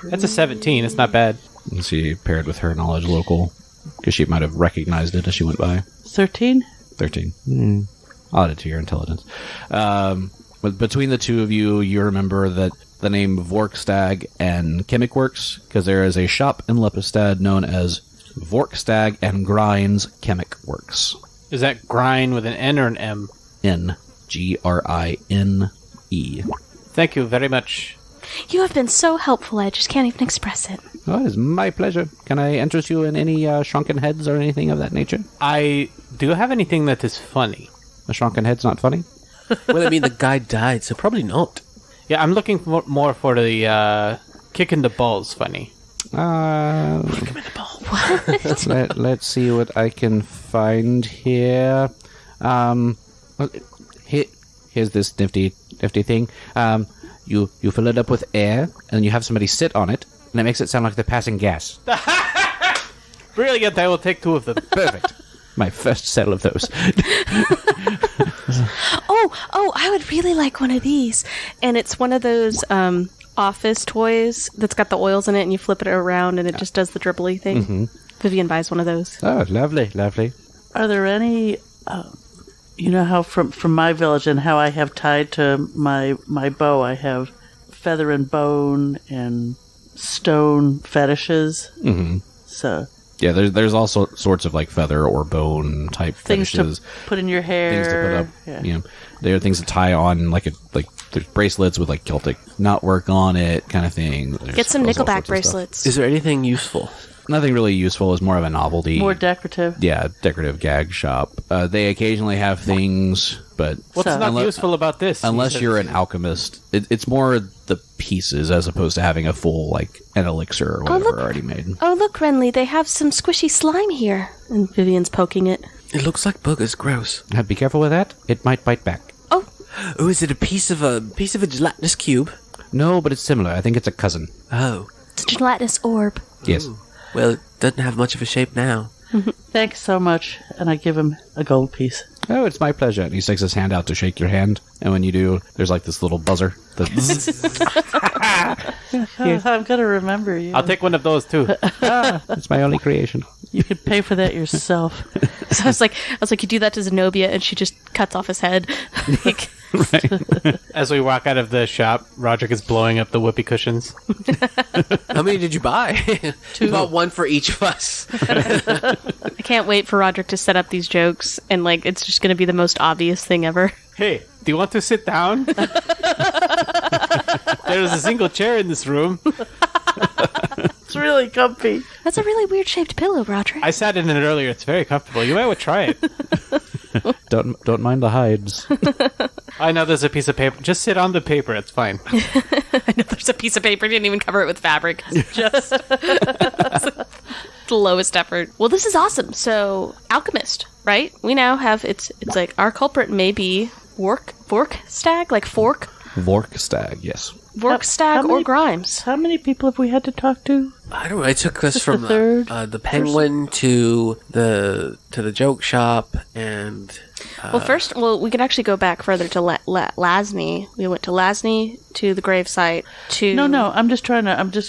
That's a 17. It's not bad. And she paired with her knowledge local, because she might have recognized it as she went by. 13? 13. I'll add it to your intelligence. But between the two of you, you remember that the name Vorkstag and Chemic Works, because there is a shop in Lepistad known as Vorkstag and Grind's Chemic Works. Is that grind with an N or an M? N. Grine. Thank you very much. You have been so helpful, I just can't even express it. Oh, it is my pleasure. Can I interest you in any shrunken heads or anything of that nature? I do have anything that is funny. A shrunken head's not funny? Well, I mean, the guy died, so probably not. Yeah, I'm looking more for the kicking the balls funny. Let's see what I can find here. Here's this nifty thing. You fill it up with air, and you have somebody sit on it, and it makes it sound like they're passing gas. Brilliant, I will take 2 of them. Perfect. My first sale of those. Oh, I would really like one of these. And it's one of those office toys that's got the oils in it, and you flip it around, and it just does the dribbly thing. Mm-hmm. Vivian buys one of those. Oh, lovely. Are there any... you know how from my village and how I have tied to my bow, I have feather and bone and stone fetishes. Mm-hmm. So... Yeah, there's all sorts of like feather or bone type things fetishes. to put in your hair. Things to put up. Yeah. You know, there are things to tie on, like there's bracelets with like Celtic knotwork on it, kind of thing. Get some Nickelback bracelets. Is there anything useful? Nothing really useful. Is more of a novelty. More decorative. Yeah, decorative gag shop. They occasionally have things, but what's not useful about this? Unless you're an alchemist, it's more the pieces as opposed to having a full like an elixir or whatever already made. Oh, look, Renly, they have some squishy slime here. And Vivian's poking it. It looks like boogers. Gross. Be careful with that. It might bite back. Oh, is it a piece of a gelatinous cube? No, but it's similar. I think it's a cousin. Oh, it's a gelatinous orb. Yes. Ooh. Well, it doesn't have much of a shape now. Thanks so much. And I give him a gold piece. Oh, it's my pleasure. And he sticks his hand out to shake your hand. And when you do, there's like this little buzzer. I'm going to remember you. I'll take one of those too. It's my only creation. You could pay for that yourself. So I was like, you do that to Zenobia, and she just cuts off his head. Like, Right. As we walk out of the shop, Roderick is blowing up the whoopee cushions. How many did you buy? 2. You bought one for each of us. I can't wait for Roderick to set up these jokes, and like it's just going to be the most obvious thing ever. Hey, do you want to sit down? There's a single chair in this room. It's really comfy. That's a really weird shaped pillow, Roderick. I sat in it earlier. It's very comfortable. You might want to try it. Don't mind the hides. I know there's a piece of paper. Just sit on the paper. It's fine. I know there's a piece of paper. Didn't even cover it with fabric. Just the lowest effort. Well, this is awesome. So, alchemist, right? We now have it's like our culprit may be Vorkstag, like fork. Vorkstag, yes. Vorkstag or Grimes. How many people have we had to talk to? I don't know. I took us from the penguin to the joke shop and. Well, we can actually go back further to Lasny. We went to Lasny, to the gravesite, to... No, I'm just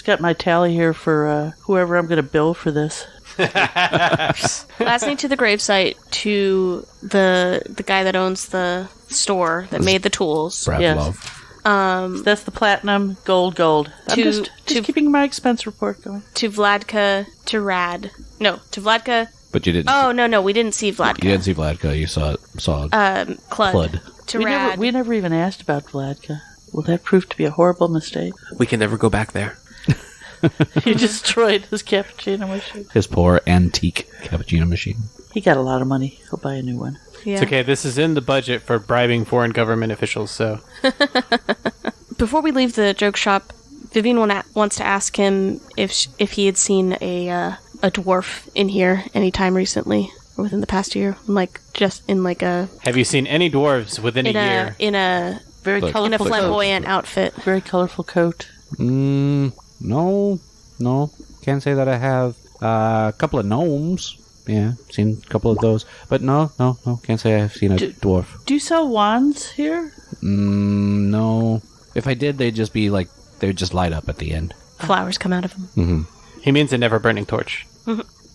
got my tally here for whoever I'm going to bill for this. Last night to the gravesite to the guy that owns the store that made the tools. Bravlov. That's the platinum, gold. I'm just keeping my expense report going. To Vladka, to Rad. No, to Vladka. But you didn't. Oh, no, we didn't see Vladka. You didn't see Vladka. You saw Clud. To Rad. We never even asked about Vladka. Will that prove to be a horrible mistake? We can never go back there. He destroyed his cappuccino machine. His poor antique cappuccino machine. He got a lot of money. He'll buy a new one. Yeah. It's okay. This is in the budget for bribing foreign government officials, so... Before we leave the joke shop, Vivian wants to ask him if he had seen a dwarf in here anytime recently, or within the past year. Have you seen any dwarves within a year? In a colorful flamboyant outfit. Very colorful coat. No. Can't say that I have. A couple of gnomes. Yeah, seen a couple of those. But no. Can't say I've seen a dwarf. Do you sell wands here? No. If I did, they'd just be like, they would just light up at the end. Flowers come out of them. Mm-hmm. He means a never-burning torch.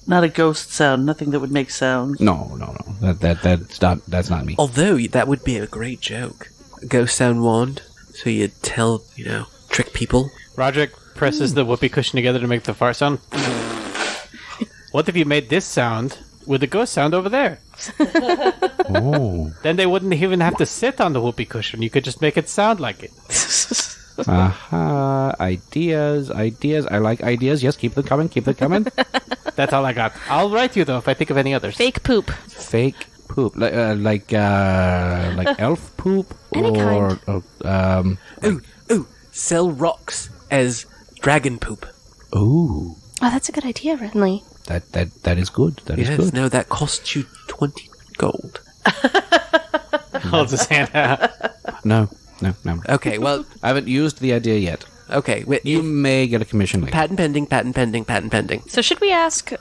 Not a ghost sound. Nothing that would make sound. No. That's not me. Although, that would be a great joke. A ghost sound wand. So you'd tell, trick people. Roderick presses the whoopee cushion together to make the fart sound. What if you made this sound with the ghost sound over there? Oh. Then they wouldn't even have to sit on the whoopee cushion. You could just make it sound like it. Aha. Ideas. I like ideas. Yes, keep them coming. That's all I got. I'll write you, though, if I think of any others. Fake poop. Fake poop. Like elf poop? Any kind. Sell rocks as dragon poop. Ooh. Oh, that's a good idea, Renly. That is good. That is good. No, that costs you 20 gold. Holds his hand out. No. Okay, well... I haven't used the idea yet. Okay. You may get a commission later. Patent pending. So should we ask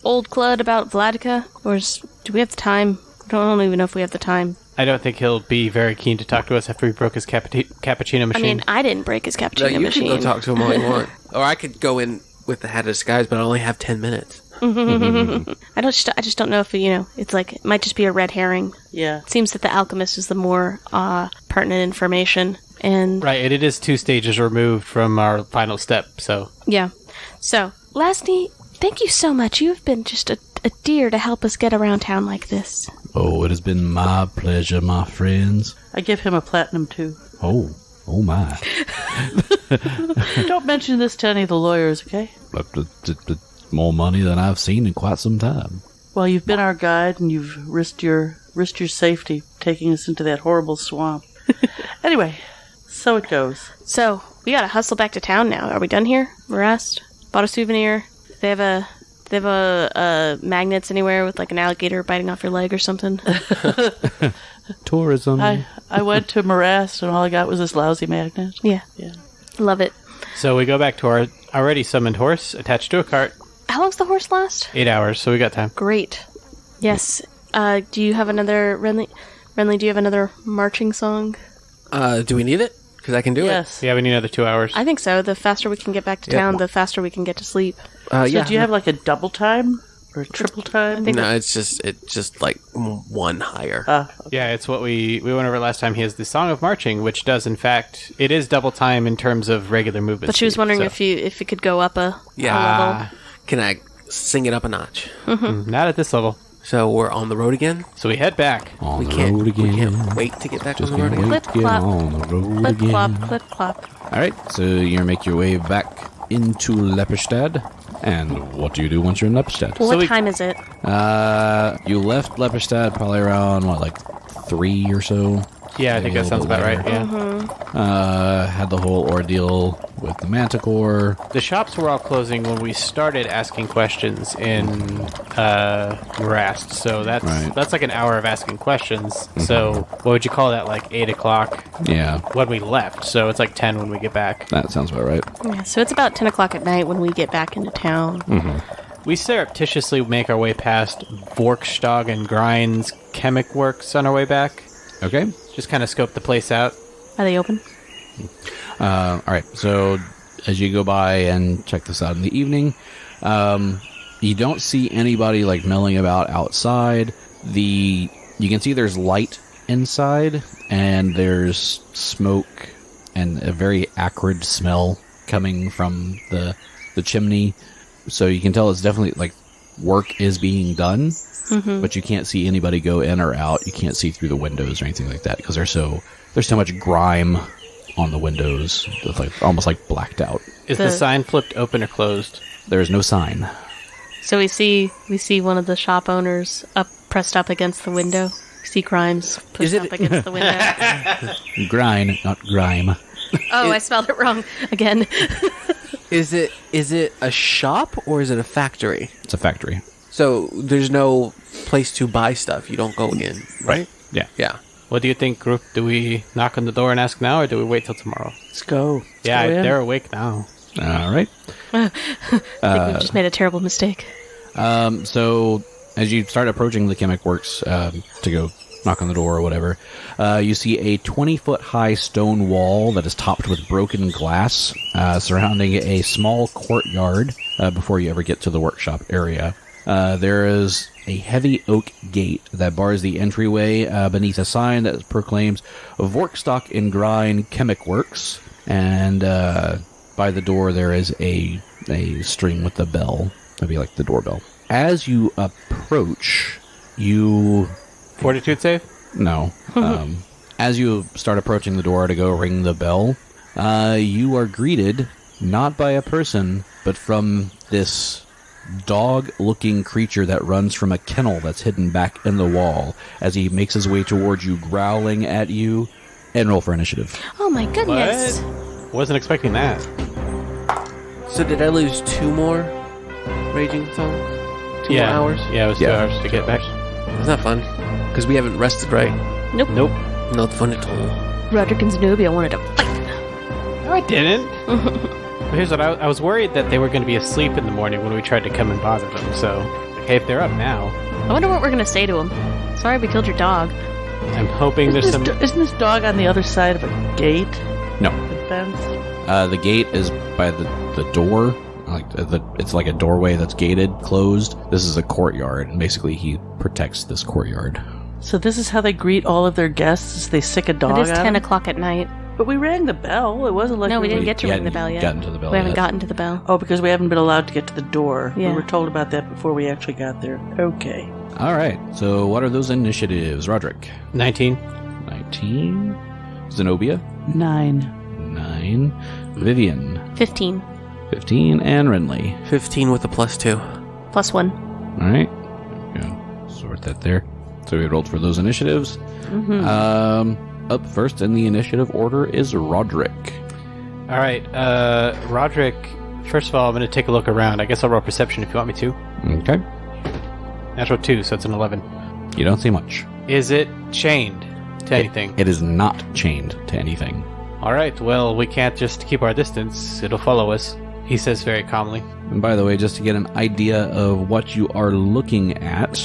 old Clud about Vladka? Or do we have the time? I don't even know if we have the time. I don't think he'll be very keen to talk to us after we broke his cappuccino machine. I mean, I didn't break his cappuccino machine. You can go talk to him all you want. Or I could go in with the hat of disguise, but I only have 10 minutes. I just don't know if, it's like, it might just be a red herring. Yeah. It seems that the alchemist is the more pertinent information. And right, it is 2 stages removed from our final step, so... Yeah. So, lastly, thank you so much. You've been just a dear to help us get around town like this. Oh, it has been my pleasure, my friends. I give him a platinum, too. Oh my. Don't mention this to any of the lawyers, okay? More money than I've seen in quite some time. Well, you've been our guide, and you've risked your safety taking us into that horrible swamp. Anyway, so it goes. So, we gotta hustle back to town now. Are we done here? We're asked. Bought a souvenir. They have a magnets anywhere with like an alligator biting off your leg or something. Tourism. I went to Morast and all I got was this lousy magnet. Yeah. Love it. So we go back to our already summoned horse attached to a cart. How long's the horse last? 8 hours, so we got time. Great. Yes. Do you have another Renly? Do you have another marching song? Do we need it? Because I can do it. Yes. Yeah, we need another 2 hours. I think so. The faster we can get back to town, the faster we can get to sleep. So do you have like a double time or a triple time? No, it's just like one higher. Okay. Yeah, it's what we went over last time. He has the Song of Marching, which does, in fact, it is double time in terms of regular movement. But she was speed, wondering so. if it could go up a level. Can I sing it up a notch? Not at this level. So we're on the road again? So we head back. On We the can't road again. We can't wait to get back Just on the road can't again. wait to get Clip-clop. on the road Clip again. clop, clip clop. All right, so you make your way back into Lepperstad. And what do you do once you're in Lepperstad? Well, what time is it? You left Lepperstad probably around, 3 or so? Yeah, I think that sounds about right. Yeah. Had the whole ordeal with the Manticore. The shops were all closing when we started asking questions in Morast, so that's like an hour of asking questions. Mm-hmm. So what would you call that? Like 8 o'clock Yeah, when we left. So it's like 10 when we get back. that sounds about right. Yeah, so it's about 10 o'clock at night when we get back into town. We surreptitiously make our way past Vorkstag and Grind's chemic works on our way back. Okay. Just kind of scope the place out. Are they open? All right, so as you go by and check this out in the evening, You don't see anybody like milling about outside. You can see there's light inside, and there's smoke and a very acrid smell coming from the chimney. So you can tell it's definitely like work is being done, but you can't see anybody go in or out. You can't see through the windows or anything like that because there's so much grime on the windows. It's like almost like blacked out. Is the sign flipped open or closed? There is no sign. So we see one of the shop owners pressed up against the window. We see Grimes pushed up against the window. Grind, not grime. Oh, I spelled it wrong again. Is it a shop or is it a factory? It's a factory. So there's no place to buy stuff. You don't go in, right? Yeah. Yeah. What do you think, group? Do we knock on the door and ask now, or do we wait till tomorrow? Let's go. They're awake now. All right. I think we've just made a terrible mistake. So as you start approaching the chemic works to go knock on the door or whatever, you see a 20-foot high stone wall that is topped with broken glass surrounding a small courtyard before you ever get to the workshop area. There is a heavy oak gate that bars the entryway beneath a sign that proclaims Vorkstock and Grind Chemic Works, and by the door there is a string with a bell, maybe like the doorbell. As you approach, Fortitude save? No. As you start approaching the door to go ring the bell, you are greeted not by a person, but from this dog-looking creature that runs from a kennel that's hidden back in the wall as he makes his way towards you, growling at you. And roll for initiative. Oh my goodness. What? Wasn't expecting that. So did I lose 2 more raging songs? 2 more hours? Yeah, it was 2 hours to get back. It's not fun. Because we haven't rested, right? Nope. Not fun at all. Roderick and Zenobia wanted to fight. No, I didn't. But here's what I was worried that they were going to be asleep in the morning when we tried to come and bother them. So, okay, if they're up now. I wonder what we're going to say to them. Sorry we killed your dog. I'm hoping there's some... Isn't this dog on the other side of a gate? No. The fence? The gate is by the door. It's like a doorway that's gated, closed. This is a courtyard, and basically he protects this courtyard. So this is how they greet all of their guests as they sick a dog It is out? 10 o'clock at night. But we rang the bell. It wasn't like No, we didn't get to You ring the hadn't bell yet. gotten to the bell We haven't yet. gotten to the bell. Oh, because we haven't been allowed to get to the door. Yeah. We were told about that before we actually got there. Okay. All right. So what are those initiatives, Roderick? 19. 19. Zenobia. 9. Vivian. 15. 15. And Renly. 15 with a +2. +1. All right. Yeah, sort that there. So we rolled for those initiatives. Up first in the initiative order is Roderick. All right, Roderick, first of all, I'm going to take a look around. I guess I'll roll perception if you want me to. Okay. Natural 2, so it's an 11. You don't see much. Is it chained to anything? It is not chained to anything. All right, well, we can't just keep our distance. It'll follow us, he says very calmly. And by the way, just to get an idea of what you are looking at,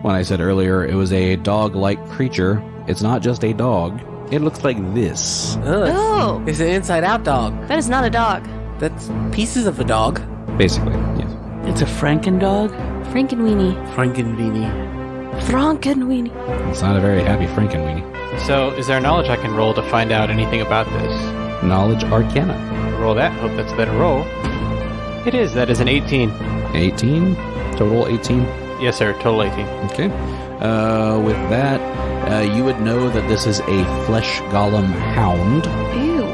when I said earlier it was a dog-like creature, it's not just a dog. It looks like this. Oh! It's an inside-out dog. That is not a dog. That's pieces of a dog. Basically, yes. It's a Franken-dog? Frankenweenie. Frankenweenie. Frankenweenie. It's not a very happy Frankenweenie. So, is there knowledge I can roll to find out anything about this? Knowledge Arcana. Roll that. Hope that's a better roll. It is. That is an 18. 18? Total 18? Yes, sir. Total 18. Okay. With that, you would know that this is a flesh golem hound. Ew.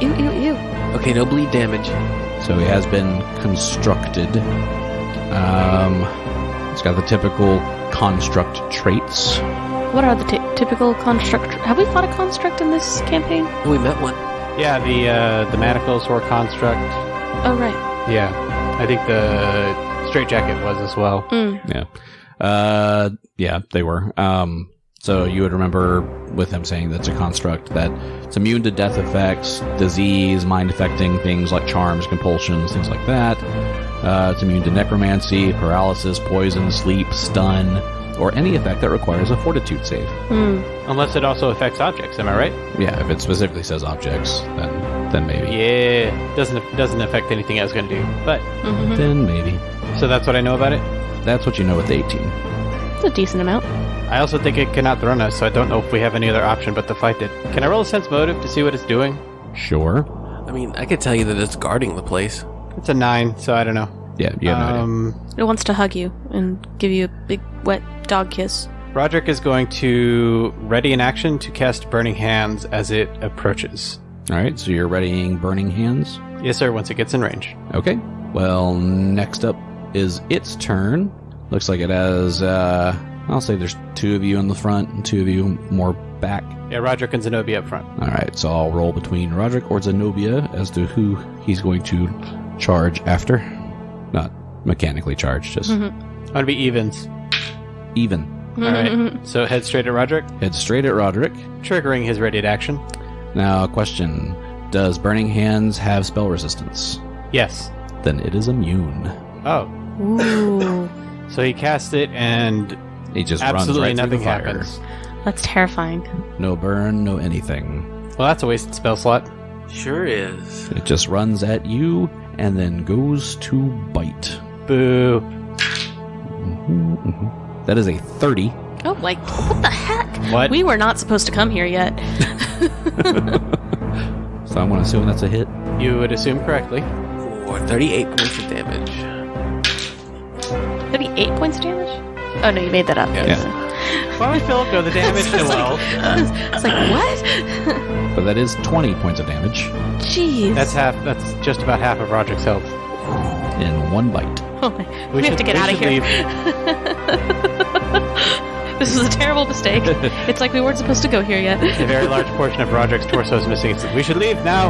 Ew. Okay, no bleed damage. So he has been constructed. It's got the typical construct traits. What are the typical construct? Have we fought a construct in this campaign? We met one. Yeah, the manacles were construct. Oh, right. Yeah. I think the straitjacket was as well. Yeah. Yeah, they were. So you would remember with him saying that's a construct, that it's immune to death effects, disease, mind-affecting things like charms, compulsions, things like that. It's immune to necromancy, paralysis, poison, sleep, stun, or any effect that requires a fortitude save. Unless it also affects objects, am I right? Yeah, if it specifically says objects, then maybe. Yeah. Doesn't affect anything I was going to do, but... Then maybe. So that's what I know about it? That's what you know with the 18. It's a decent amount. I also think it can outrun us, so I don't know if we have any other option but to fight it. Can I roll a sense motive to see what it's doing? Sure. I mean, I could tell you that it's guarding the place. It's a 9, so I don't know. Yeah, you have no idea. It wants to hug you and give you a big, wet dog kiss. Roderick is going to ready an action to cast Burning Hands as it approaches. All right, so you're readying Burning Hands? Yes, sir, once it gets in range. Okay. Well, next up is its turn. Looks like it has, I'll say there's 2 of you in the front and 2 of you more back. Yeah, Roderick and Zenobia up front. All right, so I'll roll between Roderick or Zenobia as to who he's going to charge after. Not mechanically charge, just I'm going to be evens. even. All right, so head straight at Roderick, Head straight at Roderick. triggering his readied action. Now, question. Does Burning Hands have spell resistance? Yes. Then it is immune. Oh, Ooh. so he casts it and It just absolutely runs right through nothing the fire. happens. That's terrifying. No burn, no anything. Well, that's a wasted spell slot. Sure is. It just runs at you and then goes to bite. Boo. That is a 30. Oh, like, what the heck? What? We were not supposed to come here yet. So I'm going to assume that's a hit. You would assume correctly. For 38 points of damage. 38 points of damage? Oh, no, you made that up. Yeah. Why would Philip know the damage so well? It's like, what? But that is 20 points of damage Jeez. That's just about half of Roderick's health. in 1 bite. Oh my. We have to get out of here. This is a terrible mistake. It's like we weren't supposed to go here yet. A very large portion of Roderick's torso is missing. We should leave now.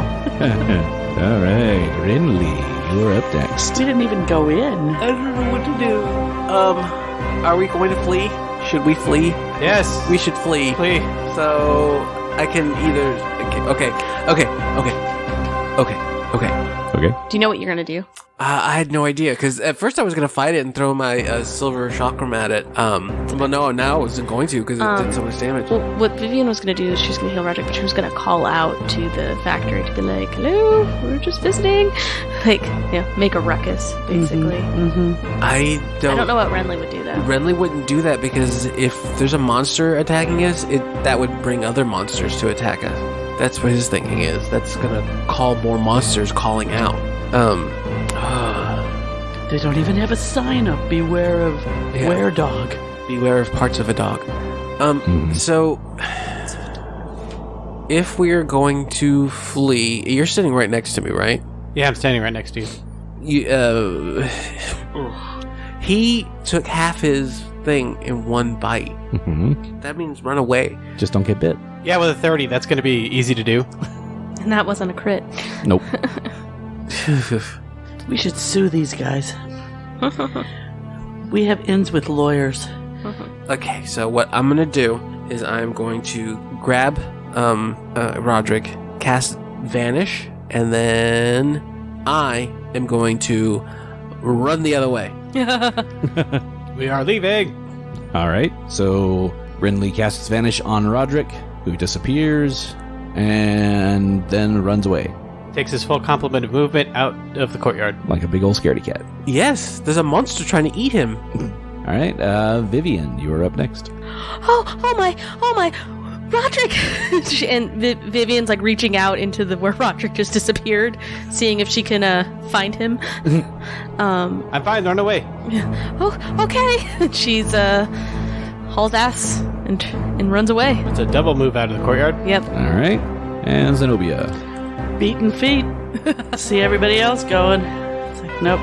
All right, Rinley, you're up next. We didn't even go in. I don't know what to do. Are we going to flee? Should we flee? Yes. We should flee. Flee. So I can either. Okay. Okay. Do you know what you're going to do? I had no idea because at first I was going to fight it and throw my silver chakram at it. But no, now I wasn't going to because it did so much damage. Well, what Vivian was going to do is she's going to heal Roderick, but she was going to call out to the factory to be like, hello, we're just visiting. Like, make a ruckus, basically. I don't know what Renly would do, though. Renly wouldn't do that because if there's a monster attacking us, that would bring other monsters to attack us. That's what his thinking is. That's gonna call more monsters calling out. They don't even have a sign up. Beware of were-dog. Beware of parts of a dog. So if we're going to flee, you're sitting right next to me, right? Yeah, I'm standing right next to you. He took half his thing in 1 bite. Mm-hmm. That means run away. Just don't get bit. Yeah, with a 30, that's going to be easy to do. And that wasn't a crit. Nope. We should sue these guys. We have ins with lawyers. Okay, so what I'm gonna do is I'm going to grab Roderick, cast Vanish, and then I am going to run the other way. We are leaving. All right, so Rinley casts Vanish on Roderick, who disappears and then runs away Takes his full complement of movement out of the courtyard. like a big old scaredy cat. Yes, there's a monster trying to eat him. All right, Vivian, you are up next. Oh my, Roderick! And Vivian's like reaching out into where Roderick just disappeared, seeing if she can find him. I'm fine, run away. Oh, okay. She's hauls ass and runs away. It's a double move out of the courtyard. Yep. All right, and Zenobia. Beaten feet. See everybody else going. It's like, nope.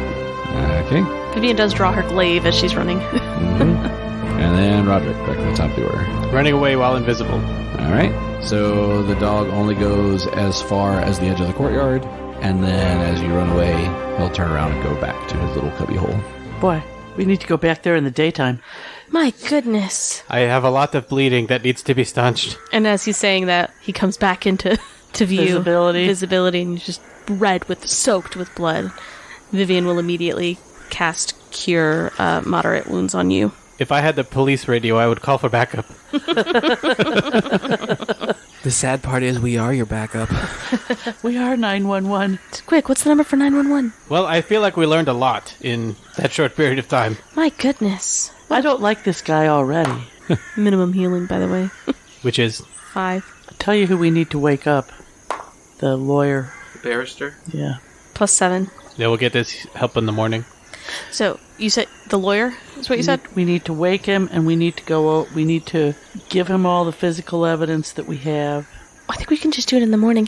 Okay. Vivian does draw her glaive as she's running. And then Roderick, back to the top you were. Running away while invisible. All right, so the dog only goes as far as the edge of the courtyard, and then as you run away, he'll turn around and go back to his little cubby hole. Boy, we need to go back there in the daytime. My goodness. I have a lot of bleeding that needs to be staunched. And as he's saying that, he comes back into view. Visibility, and he's just soaked with blood. Vivian will immediately cast Cure Moderate Wounds on you. If I had the police radio, I would call for backup. The sad part is we are your backup. We are 911. Quick, what's the number for 911? Well, I feel like we learned a lot in that short period of time. My goodness. I don't like this guy already. Minimum healing, by the way. Which is? 5. I'll tell you who we need to wake up. The lawyer. Barrister? Yeah. Plus 7. Yeah, we'll get this help in the morning. So, you said the lawyer is what you said? We need to wake him, and we need to give him all the physical evidence that we have. I think we can just do it in the morning.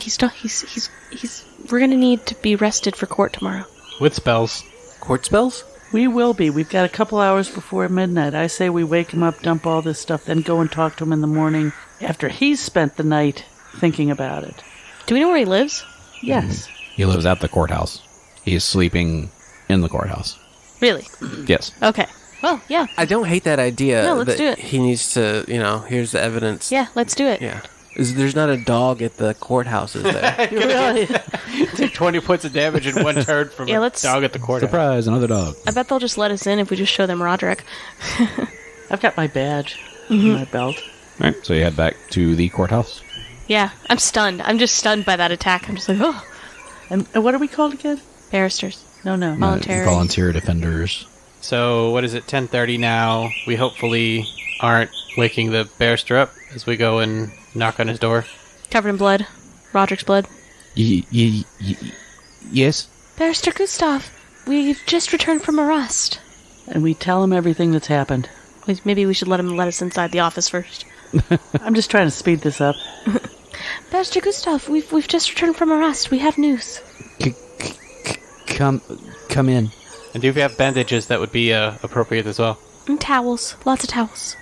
We're gonna need to be rested for court tomorrow. With spells. Court spells? We will be. We've got a couple hours before midnight. I say we wake him up, dump all this stuff, then go and talk to him in the morning after he's spent the night thinking about it. Do we know where he lives? Yes. He lives at the courthouse. He's sleeping in the courthouse. Really? Yes. Okay. Well, yeah. I don't hate that idea. No, let's that do it. He needs to, here's the evidence. Yeah, let's do it. Yeah. There's not a dog at the courthouse, is there? Really? Take 20 points of damage in one turn from a dog at the courthouse. Surprise, another dog. I bet they'll just let us in if we just show them Roderick. I've got my badge in my belt. All right, so you head back to the courthouse. Yeah, I'm stunned. I'm just stunned by that attack. I'm just like, oh. And what are we called again? Barristers. No. Voluntary. Volunteer defenders. So, what is it, 10:30 now? We hopefully aren't waking the barrister up as we go and knock on his door. Covered in blood. Roderick's blood. Yes? Barrister Gustav, we've just returned from arrest. And we tell him everything that's happened. Maybe we should let us inside the office first. I'm just trying to speed this up. Barrister Gustav, we've just returned from arrest. We have news. Come in. And do we have bandages that would be appropriate as well? And towels. Lots of towels.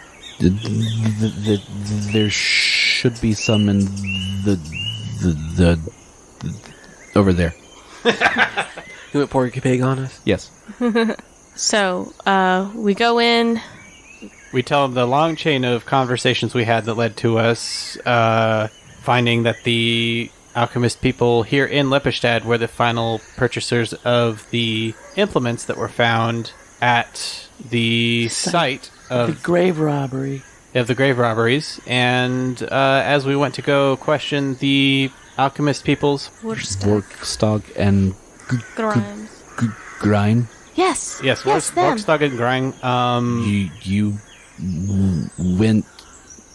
There should be some in the over there. You went Porky Pig on us? Yes. So, we go in. We tell him the long chain of conversations we had that led to us finding that the alchemist people here in Lepistad were the final purchasers of the implements that were found at the site of The grave robbery. the grave robberies. And as we went to go question the alchemist peoples, Workstog and Grimes. Grine. Yes. yes, them. Workstog and Grang, You went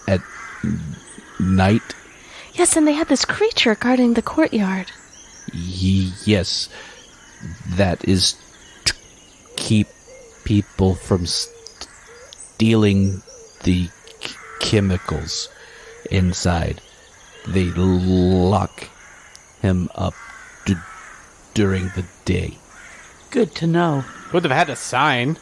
at night. Yes, and they had this creature guarding the courtyard. Yes, that is to keep people from stealing the chemicals inside. They lock him up during the day. Good to know. would have had a sign.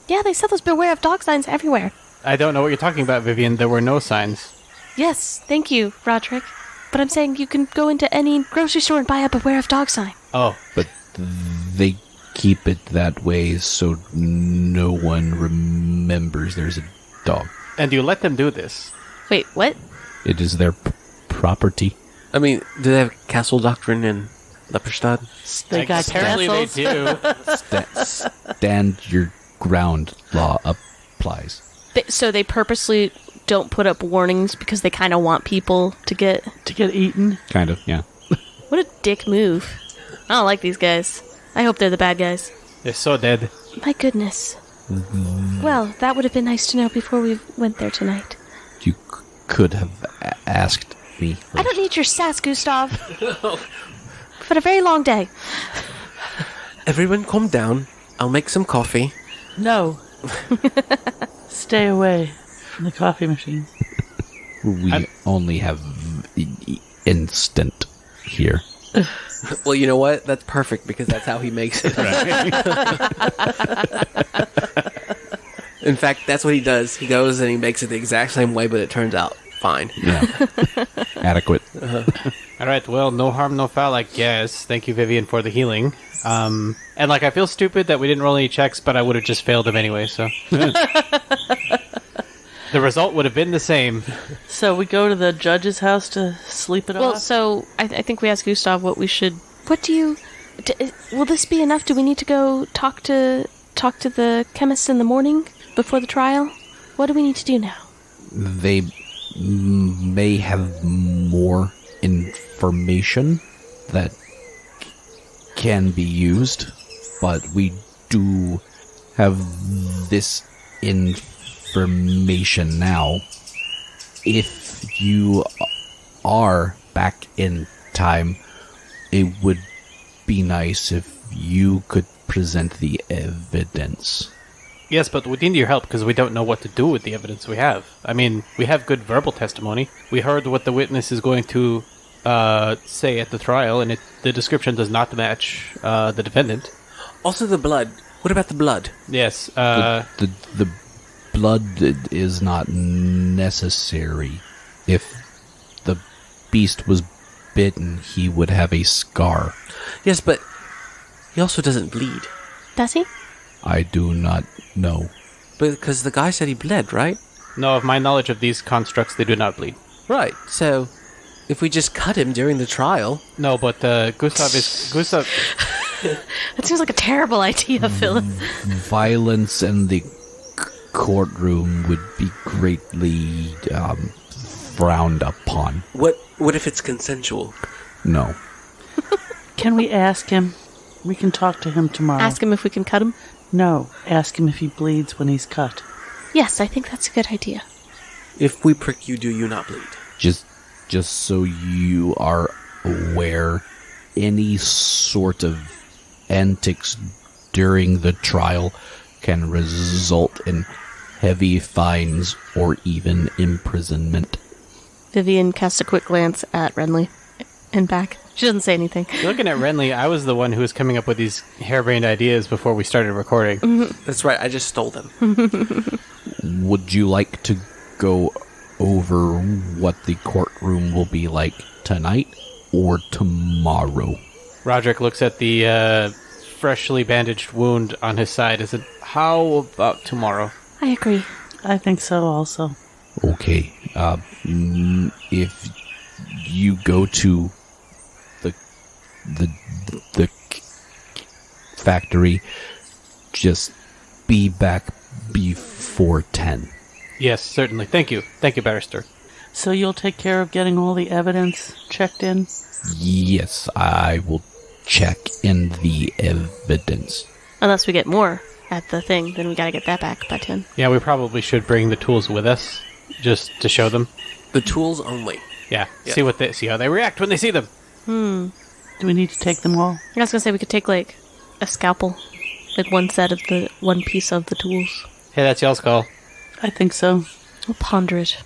Yeah, they said those beware of dog signs everywhere. I don't know what you're talking about, Vivian. There were no signs. Yes, thank you, Roderick. But I'm saying you can go into any grocery store and buy a beware of dog sign. Oh. But they keep it that way so no one remembers there's a dog. And you let them do this? Wait, what? It is their property. I mean, do they have castle doctrine in Lepistad? They got Apparently they castles. do. Stand your ground law applies. So they purposely don't put up warnings because they kind of want people to get eaten. Kind of, yeah. What a dick move. I don't like these guys. I hope they're the bad guys. They're so dead. My goodness. Well, that would have been nice to know before we went there tonight. You could have asked me. I don't need your sass, Gustav. For a very long day. Everyone calm down. I'll make some coffee. No. Stay away from the coffee machine. We only have instant here. Well, you know what? That's perfect because that's how he makes it. In fact, that's what he does. He goes and he makes it the exact same way, but it turns out fine. Yeah. Adequate. All right, well, no harm, no foul, I guess. Thank you, Vivian, for the healing. And, I feel stupid that we didn't roll any checks, but I would have just failed them anyway, so... The result would have been the same. So we go to the judge's house to sleep it Well, off? so I think we asked Gustav what we should... What do you... will this be enough? Do we need to go talk to the chemist in the morning before the trial? What do we need to do now? They may have more information that can be used, but we do have this information now. If you are back in time, it would be nice if you could present the evidence. Yes, but we need your help because we don't know what to do with the evidence we have. I mean, we have good verbal testimony. We heard what the witness is going to say at the trial, and the description does not match the defendant. Also, the blood. What about the blood? Yes. The blood is not necessary. If the beast was bitten, he would have a scar. Yes, but he also doesn't bleed. Does he? I do not know. Because the guy said he bled, right? No, of my knowledge of these constructs, they do not bleed. Right. So, if we just cut him during the trial... No, but Gustav... That seems like a terrible idea, Philip. Violence in the courtroom would be greatly frowned upon. What if it's consensual? No. Can we ask him? We can talk to him tomorrow. Ask him if we can cut him? No, ask him if he bleeds when he's cut. Yes, I think that's a good idea. If we prick you, do you not bleed? Just so you are aware, any sort of antics during the trial can result in heavy fines or even imprisonment. Vivian casts a quick glance at Renly and back. She doesn't say anything. Looking at Renly, I was the one who was coming up with these harebrained ideas before we started recording. Mm-hmm. That's right, I just stole them. Would you like to go over what the courtroom will be like tonight or tomorrow? Roderick looks at the freshly bandaged wound on his side and said, how about tomorrow? I agree. I think so also. Okay. If you go to the factory, just be back before 10. Yes, certainly. Thank you. Thank you, Barrister. So you'll take care of getting all the evidence checked in? Yes, I will check in the evidence. Unless we get more at the thing, then we gotta get that back by 10. Yeah, we probably should bring the tools with us, just to show them. The tools only. Yeah, see how they react when they see them. Do we need to take them all? I was gonna say we could take, like, a scalpel. Like one piece of the tools. Hey, that's y'all's call. I think so. We'll ponder it.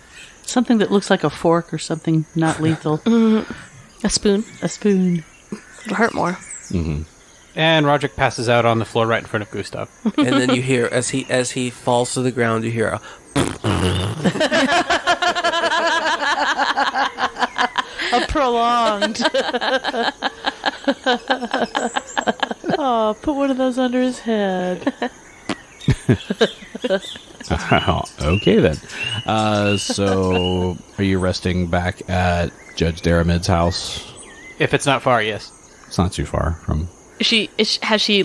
Something that looks like a fork or something not lethal. A spoon. A spoon. It'll hurt more. Mm-hmm. And Roderick passes out on the floor right in front of Gustav. And then you hear, as he falls to the ground, you hear a... A prolonged. Oh, put one of those under his head. Okay, then. So, are you resting back at Judge Daramid's house? If it's not far, yes. It's not too far from... Has she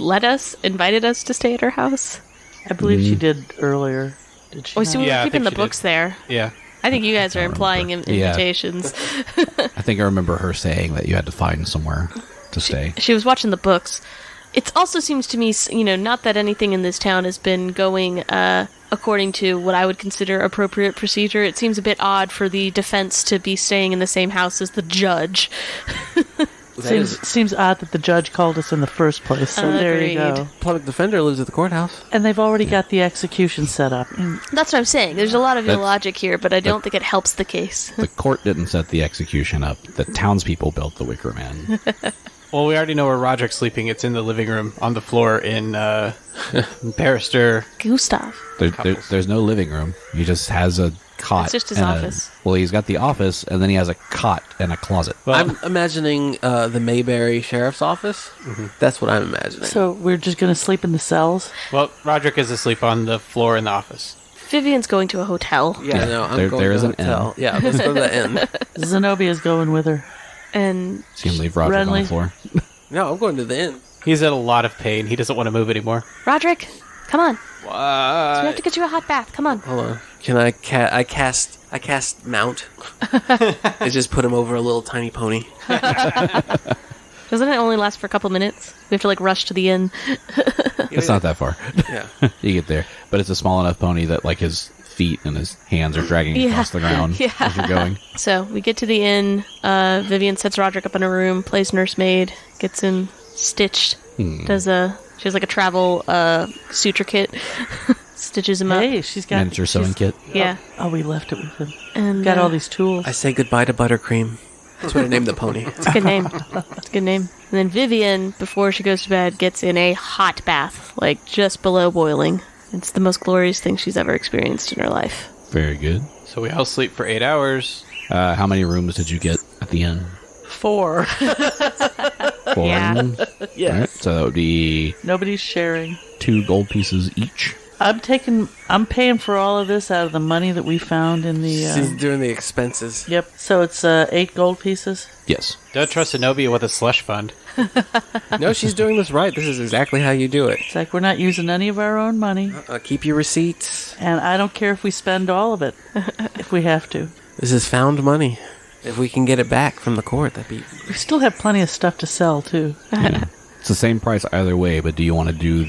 invited us to stay at her house? I believe she did earlier. Did she? Oh, so we Yeah, I were keeping think the she books did. there. Yeah. I think you guys are implying invitations. I think I remember her saying that you had to find somewhere to stay. She was watching the books. It also seems to me, not that anything in this town has been going according to what I would consider appropriate procedure. It seems a bit odd for the defense to be staying in the same house as the judge. Seems odd that the judge called us in the first place. So there you go. Agreed. Public defender lives at the courthouse. And they've already got the execution set up. That's what I'm saying. There's a lot of That's- illogic here, but I don't think it helps the case. The court didn't set the execution up. The townspeople built the Wicker Man. Well, we already know where Roderick's sleeping. It's in the living room on the floor in Barrister. Gustav. There's no living room. He just has a cot. It's just his and office. Well, he's got the office, and then he has a cot and a closet. Well, I'm imagining the Mayberry Sheriff's Office. That's what I'm imagining. So we're just going to sleep in the cells? well, Roderick is asleep on the floor in the office. Vivian's going to a hotel, yeah, no, I'm there- going there to is the an hotel. inn. Yeah, let's go to the inn. Zenobia's going with her. and So you can leave Roderick on Renly. the floor. No, I'm going to the inn. He's in a lot of pain. He doesn't want to move anymore. Roderick, come on. What? We have to get you a hot bath. Come on. Hold on. Can I cast I cast Mount. I just put him over a little tiny pony. Doesn't it only last for a couple minutes? We have to rush to the inn. It's not that far. Yeah. You get there. But it's a small enough pony that his feet and his hands are dragging across the ground as you're going. So we get to the inn. Vivian sets Roderick up in a room, plays nursemaid, gets him stitched. She has a travel suture kit. Stitches him up. Hey, she's got Miniature sewing kit. Yeah. Oh, we left it with him. And Got all these tools. I say goodbye to Buttercream. That's what I named the pony. It's a good name. It's a good name. And then Vivian, before she goes to bed, gets in a hot bath, just below boiling. It's the most glorious thing she's ever experienced in her life. Very good. So we all sleep for 8 hours. How many rooms did you get at the end? 4. 4 Yeah. rooms? Yes. All right, so that would be Nobody's sharing. 2 gold pieces each. I'm paying for all of this out of the money that we found in the... She's doing the expenses. Yep. So it's 8 gold pieces. Yes. Don't trust Zenobia with a slush fund. No, she's doing this right. This is exactly how you do it. It's like we're not using any of our own money. Keep your receipts. And I don't care if we spend all of it, if we have to. This is found money. If we can get it back from the court, that'd be... We still have plenty of stuff to sell, too. Yeah. It's the same price either way, but do you want to do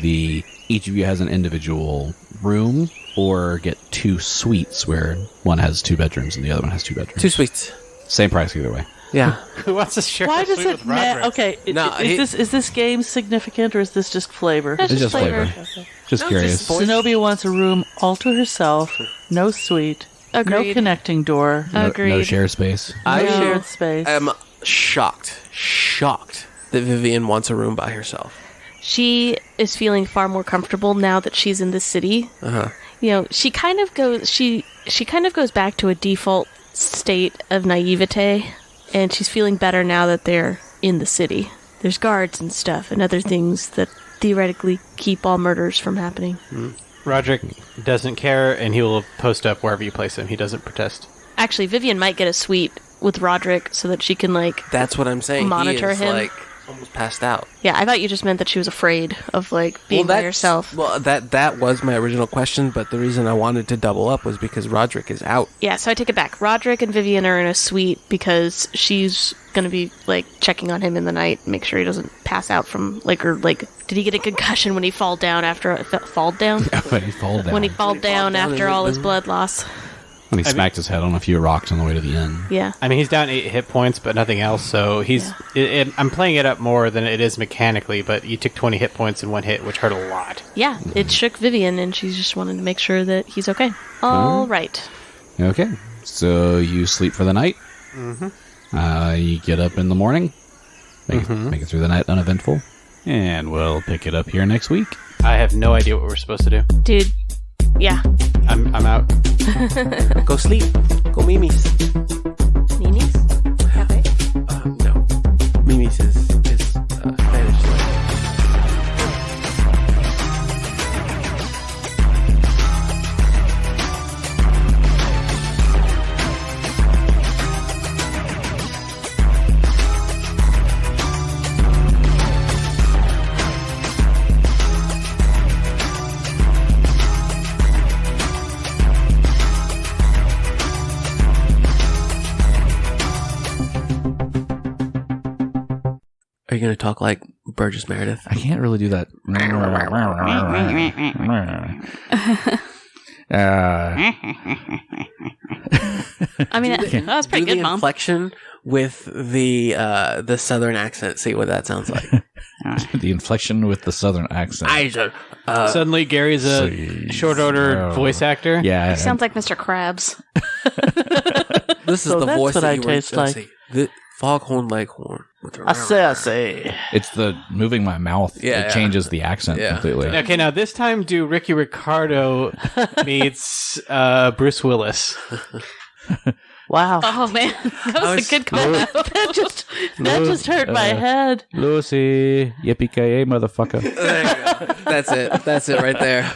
each of you has an individual room, or get 2 suites where one has 2 bedrooms and the other one has 2 bedrooms? 2 suites. Same price either way. Yeah. Who wants to share Why a does suite it with matter? Roderick? Okay, is this game significant, or is this just flavor? It's It's just flavor. Just No, curious. just voice- Zenobia wants a room all to herself, no suite, no Agreed. connecting door, No Agreed. share space. I no shared space. am shocked that Vivian wants a room by herself. She is feeling far more comfortable now that she's in the city. Uh-huh. She kind of goes back to a default state of naivete, and she's feeling better now that they're in the city. There's guards and stuff and other things that theoretically keep all murders from happening. Roderick doesn't care, and he will post up wherever you place him. He doesn't protest. Actually, Vivian might get a suite with Roderick so that she can That's what I'm saying. Monitor he is, him. almost passed out. Yeah, I thought you just meant that she was afraid of being by herself. Well, that was my original question, but the reason I wanted to double up was because Roderick is out. Yeah, so I take it back. Roderick and Vivian are in a suite because she's gonna be checking on him in the night, make sure he doesn't pass out from did he get a concussion when he fall down after fall down? When he fall down. When he fall down after all his blood loss. When he smacked his head on a few rocks on the way to the inn. Yeah. I mean, he's down 8 hit points, but nothing else, so he's... I'm playing it up more than it is mechanically, but you took 20 hit points in one hit, which hurt a lot. Yeah, it shook Vivian, and she just wanted to make sure that he's okay. All right. Okay. So you sleep for the night. Mm-hmm. You get up in the morning. Make it through the night uneventful. And we'll pick it up here next week. I have no idea what we're supposed to do. Dude, yeah. I'm out. Go sleep. Go Mimi's. Nini's? Cafe? No. Mimi's is Spanish. Are you going to talk like Burgess Meredith? I can't really do that. I mean, that was pretty Do good, the Mom. inflection with the southern accent. See what that sounds like. The inflection with the southern accent. Suddenly, Gary's a short order voice actor. Yeah. He sounds like Mr. Krabs. This is So the that's voice what that I you taste were like. say. The foghorn leghorn. I say. It's the moving my mouth. Yeah, It yeah. changes the accent Yeah. completely. Okay, now this time do Ricky Ricardo meets Bruce Willis. Wow. Oh, man. That was a good call. that just hurt my head. Lucy, yippee-ki-yay, motherfucker. There you go. That's it right there.